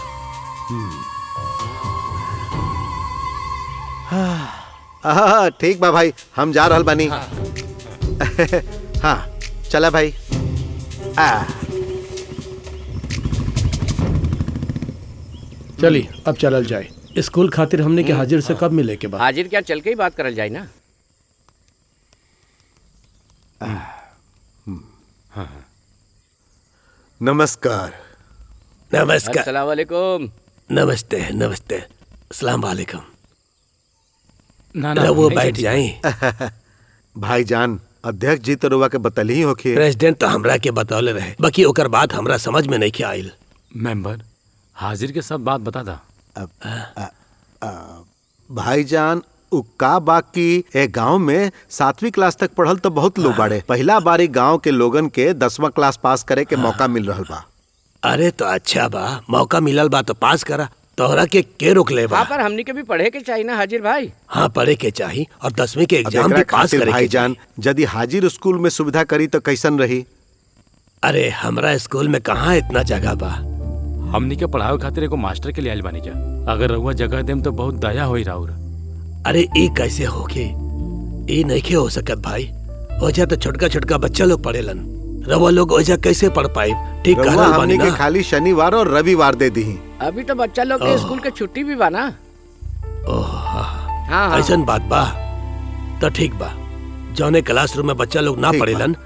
S5: ठीक बा भाई, हम जा रहल बानी। हाँ चला भाई।
S2: चली अब चलल जाए। स्कूल खातिर हमने के हाजिर से कब मिले के बाद?
S3: हाजिर क्या, चल के ही बात करल जाए ना।
S5: नमस्कार।
S2: नमस्कार।
S3: अस्सलाम वालेकुम।
S2: नमस्ते नमस्ते। अस्सलाम वालेकुम।
S4: ना ना,
S2: वो बैठ जाए।
S5: भाईजान, अध्यक्ष जी तो रुआ के बतल ही होखी।
S2: प्रेसिडेंट तो हमरा के बतौले रहे, बाकी ओकर बात हमरा समझ में नहीं आइल।
S4: मेंबर हाजिर के सब बात बता दा।
S5: भाईजान, उक्का बाकी ए गांव में 7वीं क्लास तक पढ़ल तो बहुत लोग बाड़े। पहला बारी गांव के लोगन के 10वां क्लास पास करे के मौका मिल रहल बा।
S2: अरे तो अच्छा बा, मौका मिलल बा तो पास करा। तोहरा के रोक ले बा?
S3: हाँ, पर हमनी के भी पढ़े के चाहिए ना हाजिर भाई।
S2: हाँ, पढ़े के चाहिए और 10वीं के
S5: अब
S2: एग्जाम
S5: एकरा
S2: भी पास
S5: खातिर
S2: करे के
S5: भाईजान यदि हाजिर स्कूल में सुविधा करी तो कैसन रही?
S2: अरे हमरा स्कूल में कहाँ इतना जगह बा।
S4: हमनी के पढ़ावे खातिर एगो मास्टर के लिए आइल बानी जा। अगर रउआ जगह देम तो बहुत दया होई राउर।
S2: अरे ई कैसे होके? ई नहीं हो सकत भाई। ओजा तो छोटका छोटका बच्चा लोग पढ़ेलन, रवा लोग ओजा कैसे पढ़ पाए? ठीक कह
S5: रउआ
S2: रहल बानी
S5: हमनी के
S2: ना?
S5: खाली शनिवार और रविवार दे दी।
S3: अभी तो बच्चा लोग के स्कूल के छुट्टी भी बा ना। हाँ।
S2: ऐसन बात बा तो ठीक बा। जौने क्लासरूम में बच्चा लोग ना
S5: ठीक बा।
S2: पढ़ेलन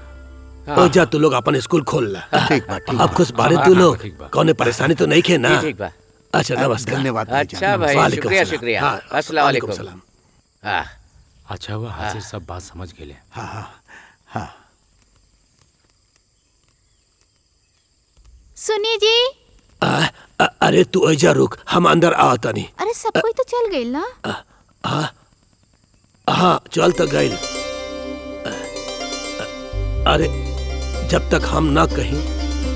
S3: हाँ।
S2: ओजा तू लोग अपन स्कूल खोल ला।
S5: ठीक बा, ठीक
S2: अब
S5: बा।
S2: खुश बारे तू लोग कौने परेशानी तो नहीं खे ना?
S3: ठीक बा।
S2: अच्छा, नमस्कार।
S5: धन्यवाद भाईजान।
S3: अच्छा भाई,
S2: वालेकुम
S3: शुक्रिया
S2: सलाम।
S3: शुक्रिया।
S2: हाँ,
S3: अस्सलाम
S2: वालेकुम
S3: वालेकुम।
S2: सलाम।
S3: हाँ।
S4: अच्छा हुआ हाजिर सब बात समझ गेले।
S5: हाँ।
S7: सुनिए जी।
S2: अरे तू ऐजा रुक, हम अंदर आवता नहीं।
S7: अरे सब कोई तो चल गई ना।
S2: हाँ, चल तो गई। अरे जब तक हम ना कहीं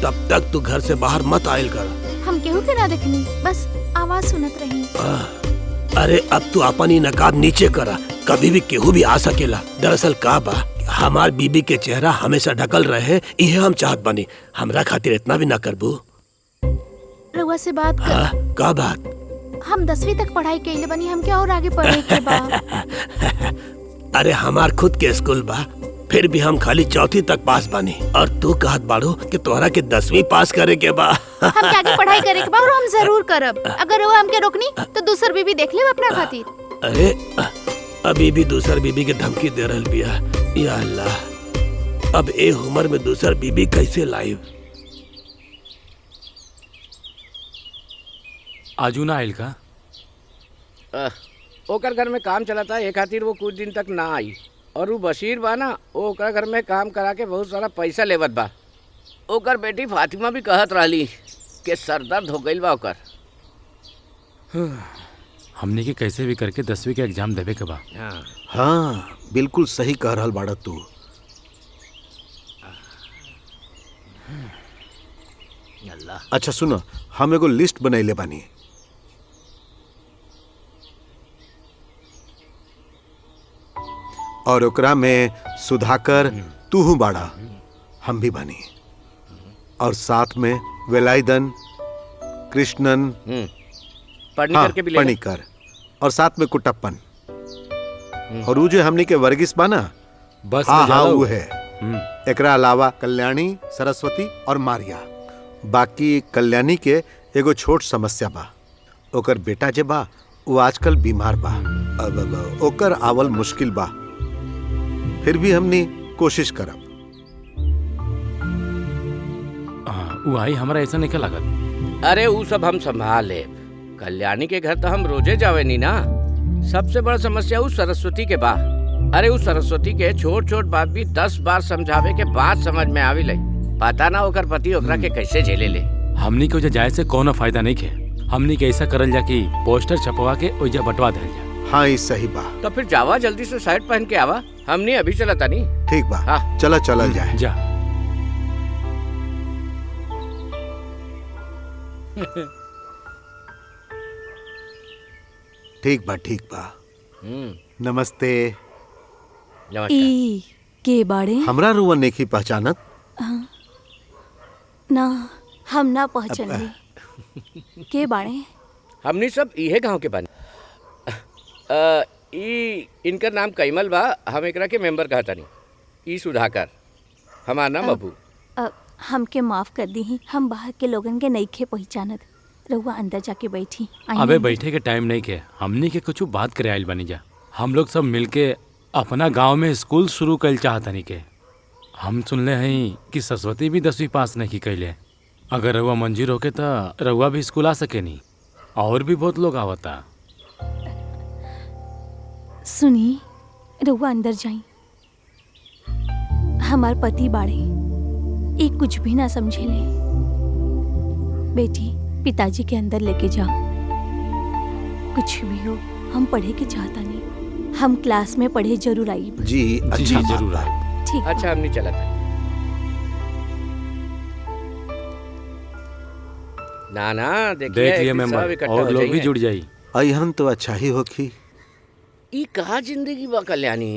S2: तब तक तू घर से बाहर मत आयल कर।
S7: हम केहू के ना देखनी, बस आवाज सुनत रही।
S2: अरे अब तू अपन ही नकाब नीचे करा, कभी भी केहू भी आ सकेला। दरअसल का बा, हमार बीबी के चेहरा हमेशा ढकल रहे, इहे हम चाहत बनी। हमरा खातिर इतना भी ना करबू।
S7: रउआ से बात कर।
S2: का बात?
S7: हम 10वीं तक पढ़ाई कइले बनी, हमके और आगे पढ़े के बा।
S2: अरे हमार खुद के स्कूल बा, फिर भी हम खाली 4वीं तक पास बानी और तू कहत बाड़ू कि तोहरा के 10वीं पास करे के बा।
S7: हम आगे पढ़ाई करे के बा और हम जरूर करब। अगर वो हमके रोकनी तो दूसर बीबी देख ले अपना खातिर।
S2: अरे अभी भी दूसर बीबी के धमकी दे रहल बिया। या अल्लाह, अब ए उम्र में दूसर बीबी कैसे लाइव?
S4: आजू ना आइल का?
S3: ओकर घर में काम चला था, ये खातिर वो कुछ दिन तक ना आई। और वो बशीर बा ना, वो ओकर घर में काम करा के बहुत सारा पैसा लेवत बा। ओकर बेटी फातिमा भी कहत रहली कि सर दर्द हो गइल बा ओकर।
S4: हमने के कैसे भी करके 10वीं के एग्जाम देवे के बा।
S5: हाँ, बिल्कुल सही कह रहल बाड़ा तू। अच्छा सुनो, हम एगो लिस्ट बनैले बानी। और ओकरा में सुधाकर तू हूँ बाड़ा, हम भी बानी। और साथ में वेलायुधन, कृष्णन,
S3: पढ़नीकर के भी ले।
S5: पढ़नीकर, और साथ में कुटप्पन। और वो जो हमनी के वर्गीस बा ना,
S4: बस
S5: हाँ वो है। एकरा अलावा कल्याणी, सरस्वती और मारिया। बाकी कल्याणी के एगो छोट समस्या बा। ओकर बेटा जे बा वो आजकल बीमार बा। अब ओकर आवल मुश्किल बा, फिर भी हमनी कोशिश करब।
S4: वो आई हमरा ऐसा नहीं लागत।
S3: अरे वो सब हम संभाल ले। कल्याणी के घर तो हम रोजे जावे नी ना। सबसे बड़ा समस्या वो सरस्वती के बा। अरे वो सरस्वती के छोट छोट बात भी 10 बार समझावे के बाद समझ में आवी ले। पता ना ओकर पति ओकरा के कैसे झेले ले।
S4: हमनी के जाए से कोनो फायदा नहीं खे। हमनी के ऐसा करल जा कि पोस्टर छपवा के ओइजा बंटवा देल जा।
S5: हाँ, ये सही बा।
S3: तो फिर जावा, जल्दी से शर्ट पहन के आवा। हमने अभी चला था नहीं।
S5: ठीक बा।
S3: हाँ।
S5: चला चलल जाए।
S4: जा।
S5: ठीक बा, ठीक बा। नमस्ते।
S8: ई के बाड़े?
S5: हमरा रुआ नेकी पहचानत?
S8: ना, हम ना पहचानी। के बाड़े?
S3: हमनी सब इहे गांव के बानी। ई इनकर नाम कैमल बा, हम एकरा के मेंबर कहता नहीं। ई सुधाकर, हमार नाम अबू।
S8: हमके माफ कर दी, हम बाहर के लोगन के नइखे पहचानत। रहुआ अंदर जाके बैठी।
S4: अबे बैठे के टाइम नहीं के, हमनी के कुछ बात करे आइल बनी जा। हम लोग सब मिलके अपना गांव में स्कूल शुरू कर चाहतनी के। हम सुनले हैं कि सरस्वती भी 10वीं पास नहीं कैले। अगर रहुआ मंजूर होके तो रहुआ भी स्कूल आ सके नहीं। और भी बहुत लोग आवता।
S8: सुनी, रहुआ अंदर जाई। हमार पति बाड़े, एक कुछ भी ना समझेले। बेटी, पिताजी के अंदर लेके जा। कुछ भी हो, हम पढ़े के चाहता नहीं। हम क्लास में पढ़े जरूर आई।
S5: जी, अच्छा
S4: जरूर आए।
S8: ठीक।
S3: अच्छा, हमने चला था। ना ना देखिए
S6: देख
S3: एक
S6: लिए
S3: दिन
S6: मेंबर
S3: सब इकट्ठा
S6: और
S3: हो
S6: लोग भी
S3: जाइए।
S6: जुड़ जाई।
S9: अहन तो अच्छा ही होखी।
S3: ई कहा जिंदगी बा कल्याणी,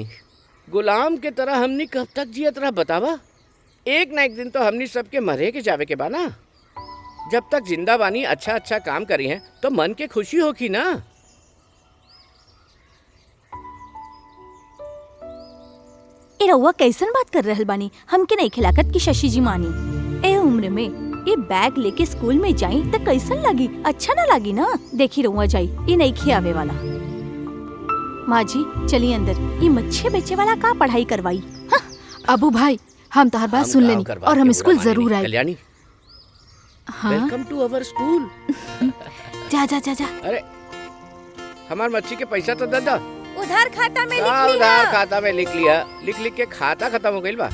S3: गुलाम के तरह हमनी कब तक जियत रह बतावा। एक ना एक दिन तो हमनी सबके मरे के जावे के बा ना। जब तक जिंदा बानी अच्छा अच्छा काम करी हैं तो मन के खुशी होगी ना।
S8: ए रउआ कैसन बात कर रहल बानी? हमके नहीं खिलाकत की शशि जी मानी। ए उम्र में ये बैग लेके स्कूल में जाई त कैसन लगी? अच्छा ना लगी ना। देखी रउआ जाई, ये नहीं खियावे वाला। माँ जी चलिए अंदर। ये मच्छी बेचे वाला का पढ़ाई करवाई?
S10: हाँ। अबू भाई हम तोहर बात सुन लेनी और हम स्कूल जरूर आए।
S3: कल्याणी
S10: हाँ?
S3: Welcome to our school.
S10: जा जा जा जा।
S3: अरे हमार मच्छी के पैसा तो दे दो।
S8: उधार खाता में लिख
S3: हाँ,
S8: लिया।
S3: उधार खाता में लिख लिया। लिख लिख के खाता खत्म हो गइल बा।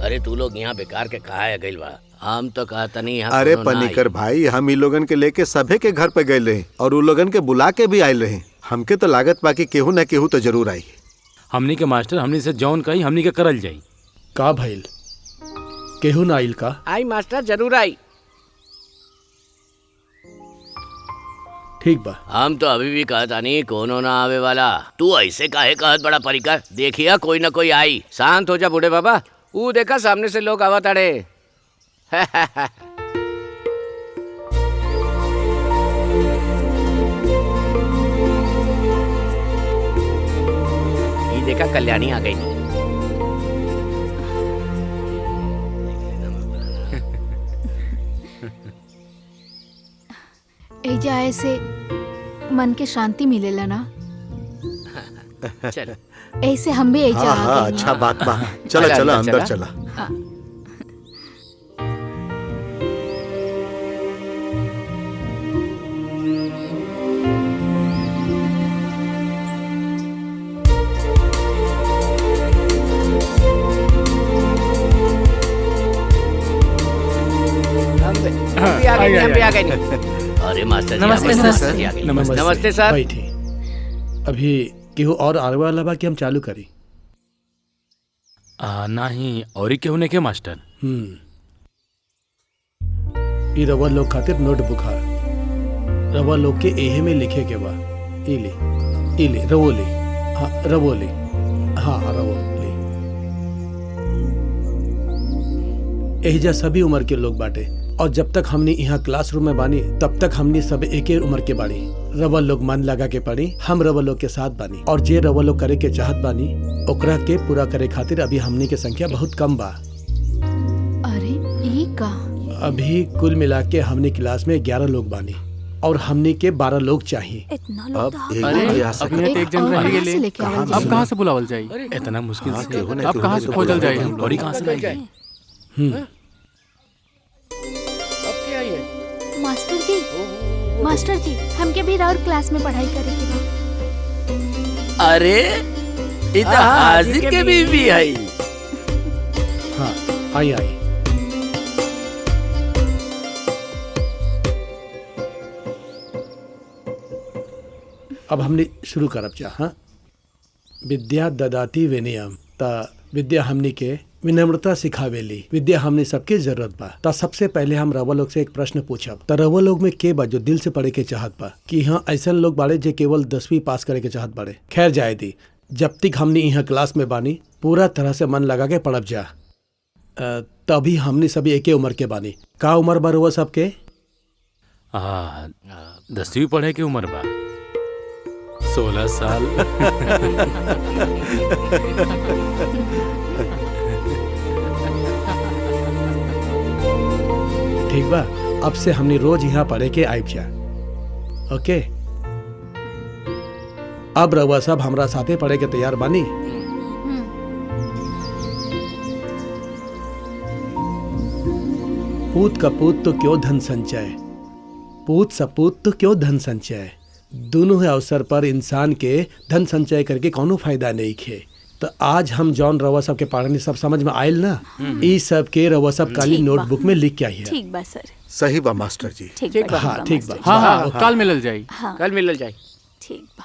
S3: अरे तू लोग यहाँ बेकार के कहा है गइल बा? हम तो कहता नहीं यहाँ
S5: अरे
S3: कोनो ना आई।
S5: पनिकर भाई, हम इ लोगन के लेके सभे के घर पे गए रहे और उ लोगन के बुला के भी आये रहे। हमके तो लागत बाकी केहू न केहू तो जरूर आई।
S6: हमनी के मास्टर हमनी से जौन कही हमनी के करल जाई।
S2: का भइल? केहू ना आइल का?
S3: आई मास्टर जरूर आई।
S2: ठीक बा।
S3: हम तो अभी भी कहता नहीं कोनो ना आवे वाला। तू ऐसे काहे कहत बड़ा परिकर? देखिया कोई ना कोई आई। शांत हो जा बूढ़े बाबा। ऊ देखा सामने से लोग आवत अड़े। ये देखा कल्याणी आ गई।
S10: एजा ऐसे मन के शांति मिलेला ना।
S3: चल
S10: ऐसे हम भी एजा
S5: हाँ
S10: आ
S5: हाँ
S10: गए।
S5: अच्छा बात बा। चला
S3: चला,
S5: चला
S3: चला।
S5: अंदर चला।
S3: हम भी आ गए। अरे मास्टर जी,
S6: नमस्ते,
S3: हमारे
S6: नमस्ते।
S3: मास्टर जी आ गए।
S2: नमस्ते।
S3: नमस्ते सर।
S2: बैठी। अभी केहू और आवे वाला बा कि हम चालू करी?
S6: नहीं और केहू ने के मास्टर।
S2: ई रवा लोग खातिर नोटबुक है। रवा लोग के एहे में लिखे के बा। ई ले रवो ले। हाँ रवो ले। हाँ रवो ले। एहिजा सभी उम्र के लोग बाटे और जब तक हमनी यहाँ क्लासरूम में बानी तब तक हमनी सब एके उम्र के बाड़ी। रवा लोग मन लगा के पढ़ी। हम रवा लोग के साथ बानी और जे रवा लोग करे के चाहत बानी ओकरा के पूरा करे खातिर अभी हमनी के संख्या बहुत कम बा।
S10: अरे ई का?
S2: अभी कुल मिला के हमनी क्लास में 11 लोग बानी और हमनी के 12 लोग चाहिए।
S8: इतना
S9: अब
S8: लोग तो
S9: एक
S11: अरे
S9: भी आ
S11: अब
S9: सके।
S11: यहाँ एक जन
S10: और
S11: रह
S10: कहाँ से
S11: गेले।
S10: लेके आवल
S11: अब
S10: जाई?
S11: कहाँ से बुलावल जाई?
S6: इतना मुश्किल से
S9: केहू न
S11: अब
S9: केहू
S11: कहाँ
S9: के
S11: से खोजल जाई?
S9: हम लोग।
S6: बॉडी कहाँ से लाएंगे?
S3: अब क्या है?
S7: मास्टर जी हमके भी और क्लास में पढ़ाई करे के बा।
S3: अरे इतना हाजिर के बीवी आई।
S2: हाँ आई। अब हमने शुरू करब जा। हाँ विद्या ददाती विनयम। ता विद्या हमनी के विनम्रता सिखावेली। विद्या हमने सबके जरूरत बा। ता सबसे पहले हम रवा लोग से एक प्रश्न पूछब। ता रवा लोग में के बा जो दिल से पढ़े के चाहत बा कि हाँ ऐसा लोग बाड़े जो केवल 10वीं पास करे के चाहत बाड़े? खैर जाए दी, जब तक हमने यहाँ क्लास में बानी पूरा तरह से मन लगा के पढ़ब जा। तभी हमने सभी एके उम्र के बानी। का उम्र बा रउआ सबके?
S6: 10वीं पढ़े के उम्र बा। 16 साल।
S2: ठीक बा, अब से हमने रोज यहाँ पढ़े के आइब जा। ओके अब रउआ सब हमरा साथे पढ़े के तैयार बानी? पूत कपूत तो क्यों धन संचय, पूत सपूत तो क्यों धन संचय। दोनों अवसर पर इंसान के धन संचय करके कोनो फायदा नहीं खे। तो आज हम जॉन रवा सब के पढ़ने सब समझ में आयल ना, ई सब के रवा सब काली नोटबुक में लिख के आई है।
S8: ठीक बा सर।
S5: सही बा मास्टर जी।
S8: ठीक बा।
S2: हाँ ठीक बा।
S11: हाँ हाँ कल मिलल जाई।
S8: हाँ
S3: कल मिलल जाए।
S8: ठीक बा।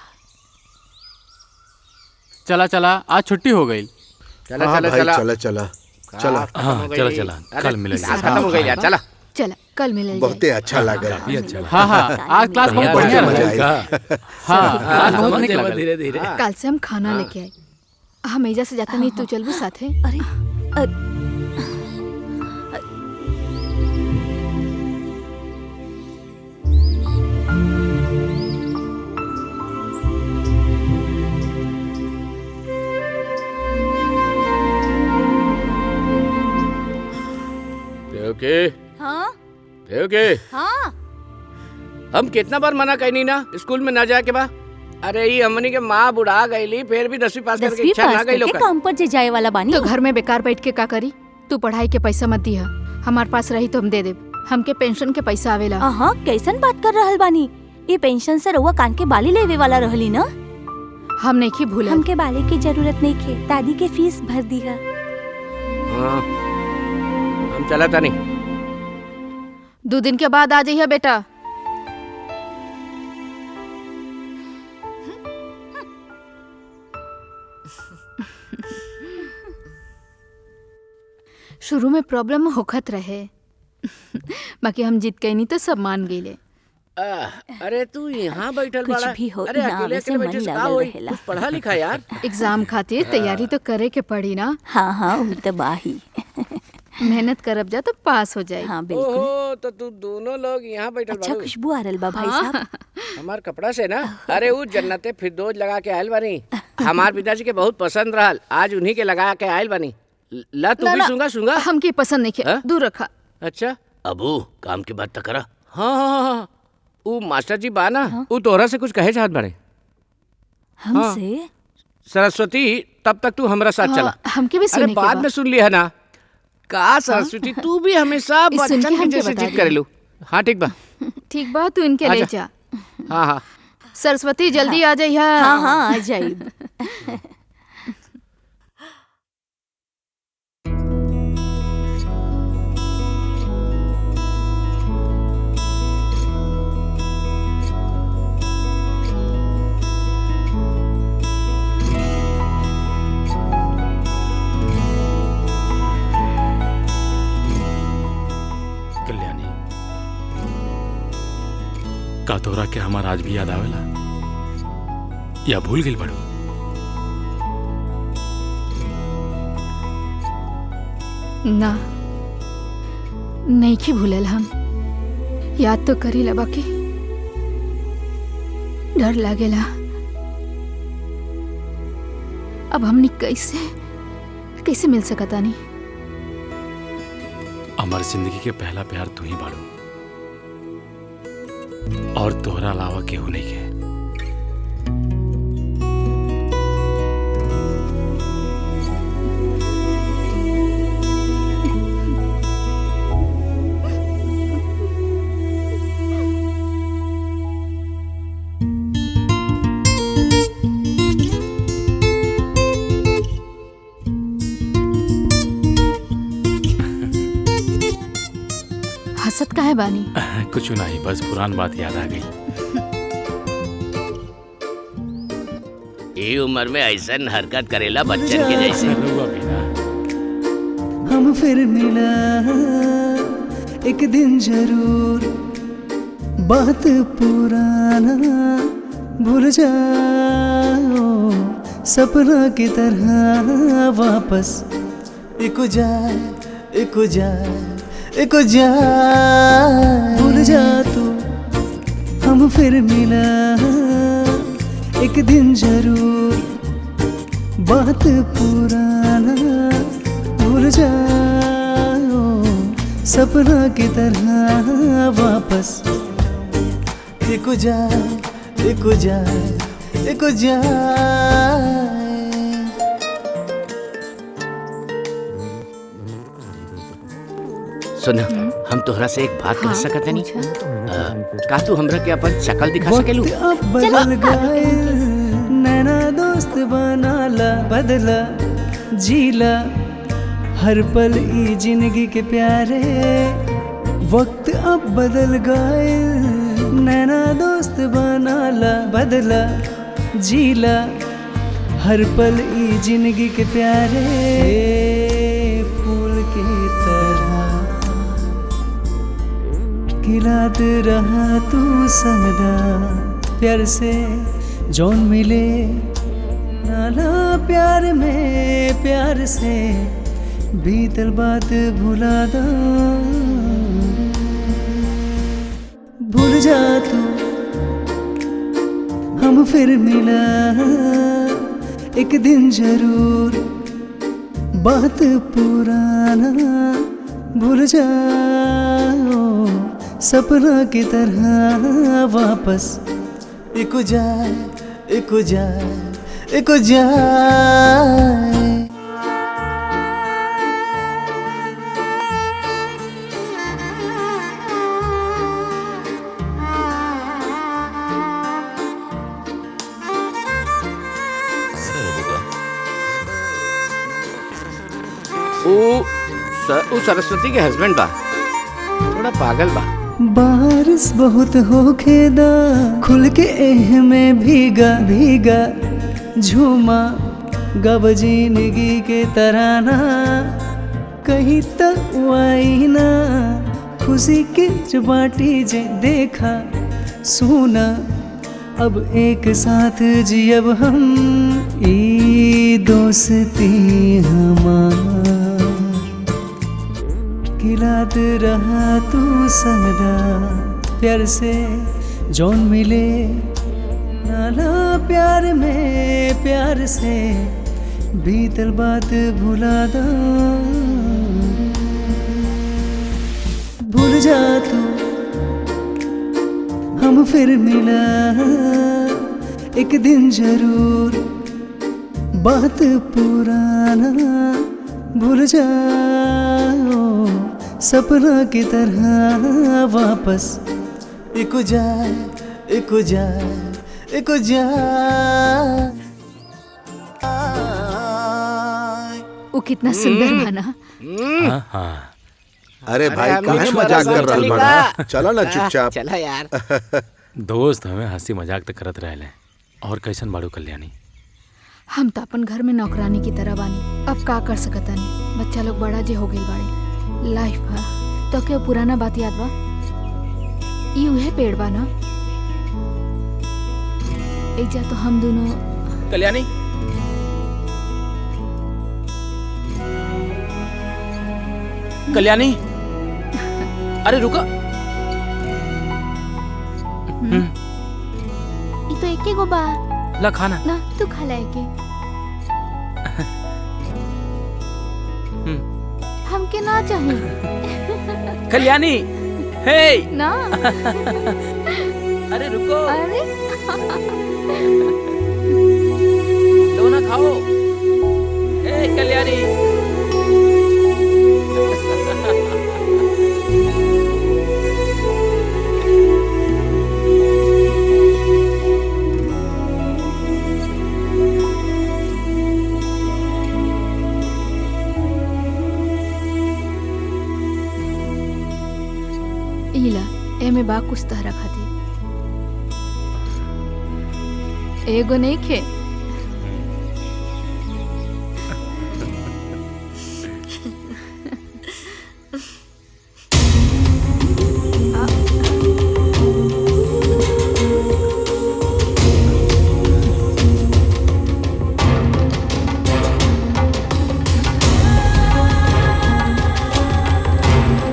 S11: चला चला आज छुट्टी हो गई।
S3: चला
S5: हाँ
S3: चला
S5: भाई,
S3: चला
S5: चला चला चला।
S6: हाँ चला चला कल मिले
S3: खत्म हो गई यार, चला।
S10: चला कल मिले
S5: बहुते अच्छा लगा।
S11: हाँ हाँ आज क्लास बहुत बढ़िया
S5: मजा
S11: रहा।
S5: आया।
S11: हाँ आज बहुत निक लगल।
S6: धीरे धीरे।
S10: कल से हम खाना लेके आए। हम एजा से जाते नहीं, तू चलबू साथे।
S8: अरे
S3: ओके
S8: हाँ
S3: ओके।
S8: हाँ
S3: हम कितना बार मना कहनी ना स्कूल में ना जाए के बा। अरे ये हमनी के माँ बुढ़ा गईली, फिर भी 10वीं पास करके
S8: 10वीं
S3: इच्छा ना
S8: पास
S3: गई
S8: करके
S3: लोग।
S8: काम पर जे जाए वाला बानी।
S10: तो घर में बेकार बैठ के का करी। तू पढ़ाई के पैसा मत दिया, हमारे पास रही तो हम दे देब। हमके पेंशन के पैसा आवेला।
S8: हाँ कैसन बात कर रहल बानी। ये पेंशन से रउआ कान के बाली लेवे वाला रहली ना।
S10: हम नहीं की भूले।
S8: हमके बाली की जरूरत नहीं खे, दादी के फीस भर दिया।
S3: हाँ, हम चला था नहीं।
S10: 2 दिन के बाद आ जाइए बेटा। शुरू में प्रॉब्लम होखत रहे बाकी हम जीत गए नहीं तो सब मान गए।
S3: अरे तू यहाँ बैठल
S8: कुछ
S3: बाड़ा।
S8: भी हो,
S3: अरे
S8: ना
S3: अकेले
S8: वैसे
S3: अकेले
S8: मन
S3: बैठे से का
S8: लागल
S3: होई?
S8: रहेला।
S3: कुछ पढ़ा लिखा यार।
S10: एग्जाम खातिर तैयारी तो करे के पड़ी ना।
S8: हाँ हाँ वो तो बाही।
S10: मेहनत करब जा तो पास हो जाए।
S8: हाँ बिल्कुल।
S3: ओहो तो तू दोनों लोग यहाँ बैठल
S8: अच्छा
S3: बाड़ू।
S8: खुशबू आ रहल बा भाई साहब।
S3: हमार कपड़ा से ना। अरे वो जन्नते फिरदौस लगा के आयल बानी। हमार पिताजी के बहुत पसंद रहल, आज उन्हीं के लगा के आयल बानी। ला तू भी सुंगा सुंगा।
S10: हमके पसंद नहीं
S3: हाँ?
S10: दूर रखा।
S3: अच्छा अबू काम की बात तो करा। हाँ हाँ हाँ वो मास्टर जी बा ना, वो तोहरा से कुछ कहे चाहत बाड़े।
S8: हमसे
S3: सरस्वती तब तक तू हमरा साथ चला।
S10: हमके भी
S3: अरे
S10: सुने के
S3: बाद
S10: बा।
S3: में सुन लिया ना। का सरस्वती तू भी हमेशा
S10: इस सुन के
S3: बच्चन के
S10: हमके
S3: जैसे
S10: बता
S3: जिद
S10: दिया।
S3: करेलू। हाँ ठीक बा।
S10: ठीक बा तू इनके ले
S3: आजा।
S10: जा।
S3: हाँ हाँ
S10: सरस्वती जल्दी आ जाइए।
S8: हाँ हाँ आ जाइब।
S6: कल्याणी का तोरा के हमारा आज भी याद आवेला या भूल गई बड़ू?
S10: ना नहीं की भूलल हम। याद तो करी ला बाकी डर लागेला। अब हमनी कैसे कैसे मिल सकता नहीं।
S6: हमार जिंदगी के पहला प्यार तू ही बाड़ू और तोहरा अलावा केहू नहीं के।
S10: हसत काहे बानी?
S6: कुछ नहीं, बस पुरान बात याद आ गई।
S3: ये उम्र में ऐसा हरकत करेला बच्चन के जैसे।
S1: हम फिर मिला एक दिन जरूर, बात पुराना भूल जाओ, सपना की तरह वापस एक जाए एक जाए एक जाए। भूल जा तू हम फिर मिला एक दिन जरूर, बात पुराना भूल जाओ, सपना की तरह वापस एक जाए एक जाए एक जाए।
S3: सुन हम तोहरा से एक बात कर सकत नहीं का तू हमरा के अपन शक्ल दिखा सकेलू?
S1: अब बदल गए नैना दोस्त बनाला बदला जीला हर पल ई जिंदगी के प्यारे। वक्त अब बदल गए नैना दोस्त बनाला बदला जीला हर पल ई जिंदगी के प्यारे। फूल की तरह खिलाते रहा तू सदा प्यार से जौन मिले नाला प्यार में प्यार से बीतल बात भुला दो। भूल जा तू हम फिर मिला एक दिन जरूर बात पुराना भूल जाओ सपना की तरह वापस एक जाए एक जाए एक जाए।
S3: ऊ सरस्वती के हस्बैंड बा, थोड़ा पागल बा।
S1: बारिश बहुत होखेदा खुल के एह में भीगा भीगा झूमा गब जिंदगी के तराना कहीं तक आई ना खुशी के बाटी जे देखा सुना अब एक साथ जियब हम ई दोस्ती हमार। खिलात रहा तू सदा प्यार से जौन मिले नाला प्यार में प्यार से बीतल बात भुला दो। भूल जा तू हम फिर मिला एक दिन जरूर बात पुराना भूल जाओ सपना की तरह वापस एक जाए एक जाए एक जाए।
S10: वो कितना सुंदर बना।
S6: हाँ हाँ
S5: अरे भाई कहाँ मजाक कर रहा बड़ा, चला ना चुपचाप।
S3: चला यार।
S6: दोस्त हमें हंसी मजाक तो करत रहले। और कैसन बाड़ू कल्याणी?
S10: हम तो अपन घर में नौकरानी की तरह बानी, अब का कर सकतानी। बच्चा लोग बड़ा जे हो गइल बाड़े, लाइफ बा तो के पुराना बात याद बा? ई उहे पेड़ बा ना, एजा तो हम दोनों।
S6: कल्याणी कल्याणी अरे रुका।
S7: ई तो एके गो बा
S6: ला खाना
S7: ना, तू खा ले के। हमके ना चाहिए
S6: कल्याणी। हे
S7: ना।
S6: अरे रुको।
S7: अरे
S6: लो ना खाओ। हे कल्याणी।
S10: इला एमे बा कुछ तहरा खातिर एगो नहीं खे।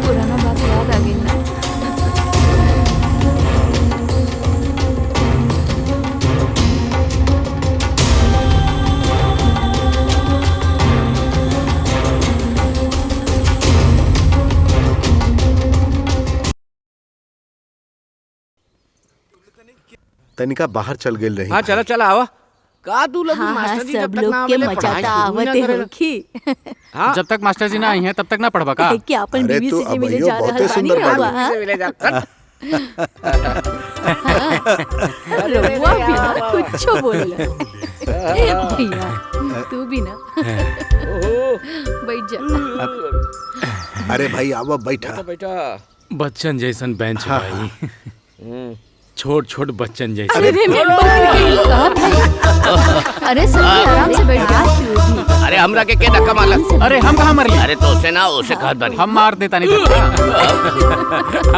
S10: पुराना बात याद आ गई ना।
S5: तनिका बाहर चल गेल रही।
S3: हाँ चला चला आवा। का तू लोग
S8: हाँ हाँ
S3: मास्टर जी
S8: सब
S3: जब तक
S8: लोग
S3: ना
S8: के
S3: आवेले
S8: मजा
S3: पढ़ाई
S8: तो
S3: शुरू ही ना
S8: आवते
S3: करेला।
S8: होखी
S11: जब तक मास्टर जी ना आई हैं तब तक ना पढ़बा का?
S8: कि अपन
S5: अरे
S8: बीवी
S5: तू
S8: से मिले
S5: अबहियो
S8: जा
S5: बहुते
S8: रहल बानी
S5: सुंदर
S8: रउआ
S5: बाड़ी।
S8: हाँ?
S3: से मिले जा
S8: रउआ भी ना कुछो बोलेला भैया तू भी ना बैठ जा।
S5: अरे भाई आओ बैठा।
S3: बेटा
S4: बच्चन जैसन बेंच है भाई, छोट छोट बच्चन जैसे।
S10: अरे रे मेरे कहा था अरे सब आराम से बैठ जा।
S3: अरे हमरा के धक्का मारला?
S11: अरे हम कहाँ मर लिए?
S3: अरे तो उसे ना उसे कहत बानी।
S11: हम मार देता नहीं धक्का।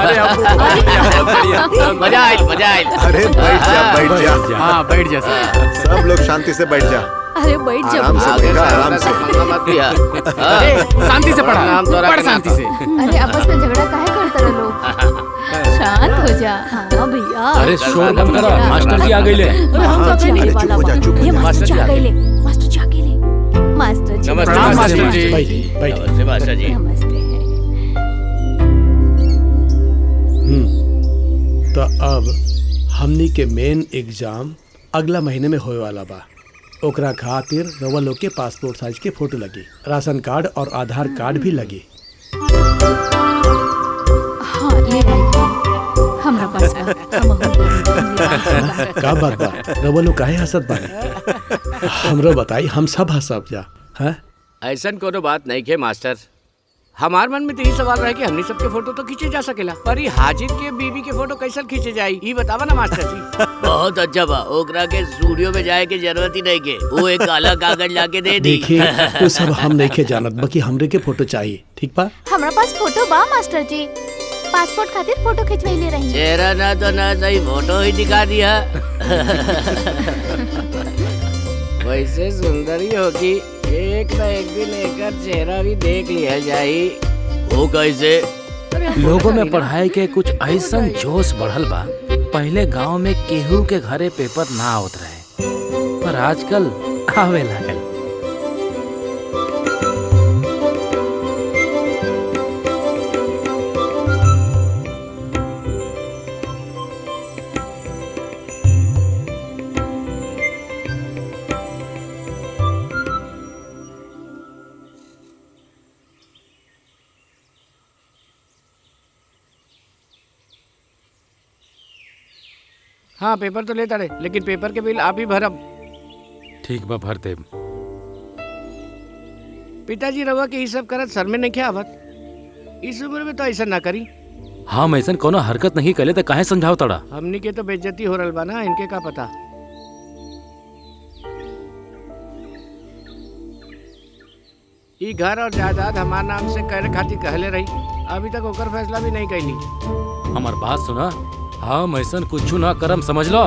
S4: अरे अब
S3: मजा आइल।
S5: अरे बैठ जा।
S11: हाँ बैठ जा सर।
S5: सब लोग शांति से बैठ जा।
S8: अरे बैठ जा
S5: आराम से
S3: आगे
S5: बैठा,
S3: से
S5: आराम से।
S3: पंगा मत लिया।
S11: शांति से पढ़ा,
S3: हम तोरा
S11: पढ़
S3: के ना
S11: शांति से।
S10: अरे आपस में झगड़ा काहे करते रहे लोग? शांत हो जा।
S8: हाँ भैया
S4: अरे शोर कम करो, मास्टर जी आ गए ले।
S8: अरे हम तो अपने
S5: अरे
S8: नहीं
S5: चुप
S8: वाला
S5: हो जा, चुप हो
S8: ये
S5: जा।
S8: मास्टर जी आ गए ले। मास्टर जी आ गए ले। मास्टर जी
S3: नमस्ते
S11: प्रणाम
S3: मास्टर
S11: मास्टर
S3: जी।
S11: जी।
S3: नमस्ते मास्टर जी।
S8: नमस्ते।
S2: तो अब हमनी के मेन एग्जाम अगला महीने में होए वाला बा। ओकरा खातिर रउआ लोग के पासपोर्ट साइज के फोटो लगी, राशन कार्ड और आधार कार्ड भी लगी।
S10: हाँ ले आई हमरा पास
S2: का बात बा? रउआ लोग काहे हंसत बानी? हमरो बताई, हम सब हंसब जा। हैं?
S3: ऐसन कोनो बात नहीं के मास्टर। हमार मन में तो यही सवाल रहे कि हमनी सबके फोटो तो खींचे जा सकेला, पर ई हाजिर के बीवी के फोटो कैसे खींचे जाई, ई बतावा ना मास्टर जी। बहुत अच्छा बा, ओकरा के स्टूडियो में जाए के जरूरत ही नहीं के, वो एक काला कागज लाके दे दी।
S2: देखिए तो सब हम नहीं के जानत, बाकी हमरे के फोटो चाहिए, ठीक बा?
S7: हमरा पास फोटो बा मास्टर जी, पासपोर्ट खातिर फोटो खिंचवाइले रही।
S3: चेहरा ना तो ना सही फोटो ही दिखा दिया। वैसे सुंदर ही होगी, एक न एक दिन एकर चेहरा भी देख लिया जाई। वो कैसे?
S6: लोगों में पढ़ाई के कुछ ऐसन जोश बढ़ल बा। पहले गांव में केहू के घरे पेपर ना आवत रहे, पर आजकल आवे लागल।
S3: हाँ पेपर तो लेता रहे, लेकिन पेपर के बिल आप ही भरब।
S4: ठीक बा भर देब।
S3: पिताजी रवा के ये सब करत सर में नहीं क्या आवत? इस उम्र में तो ऐसा ना करी।
S6: हम ऐसन कोनो हरकत नहीं कले तो काहे समझाओ तड़ा?
S3: हमनी के तो बेइज्जती हो रहा बा ना, इनके का पता। ई घर और जायदाद हमार नाम से करे खातिर कहले रही, अभी तक ओकर फैसला भी नहीं कैली।
S6: हमार बात सुना, हम ऐसन कुछ ना करम, समझ लो।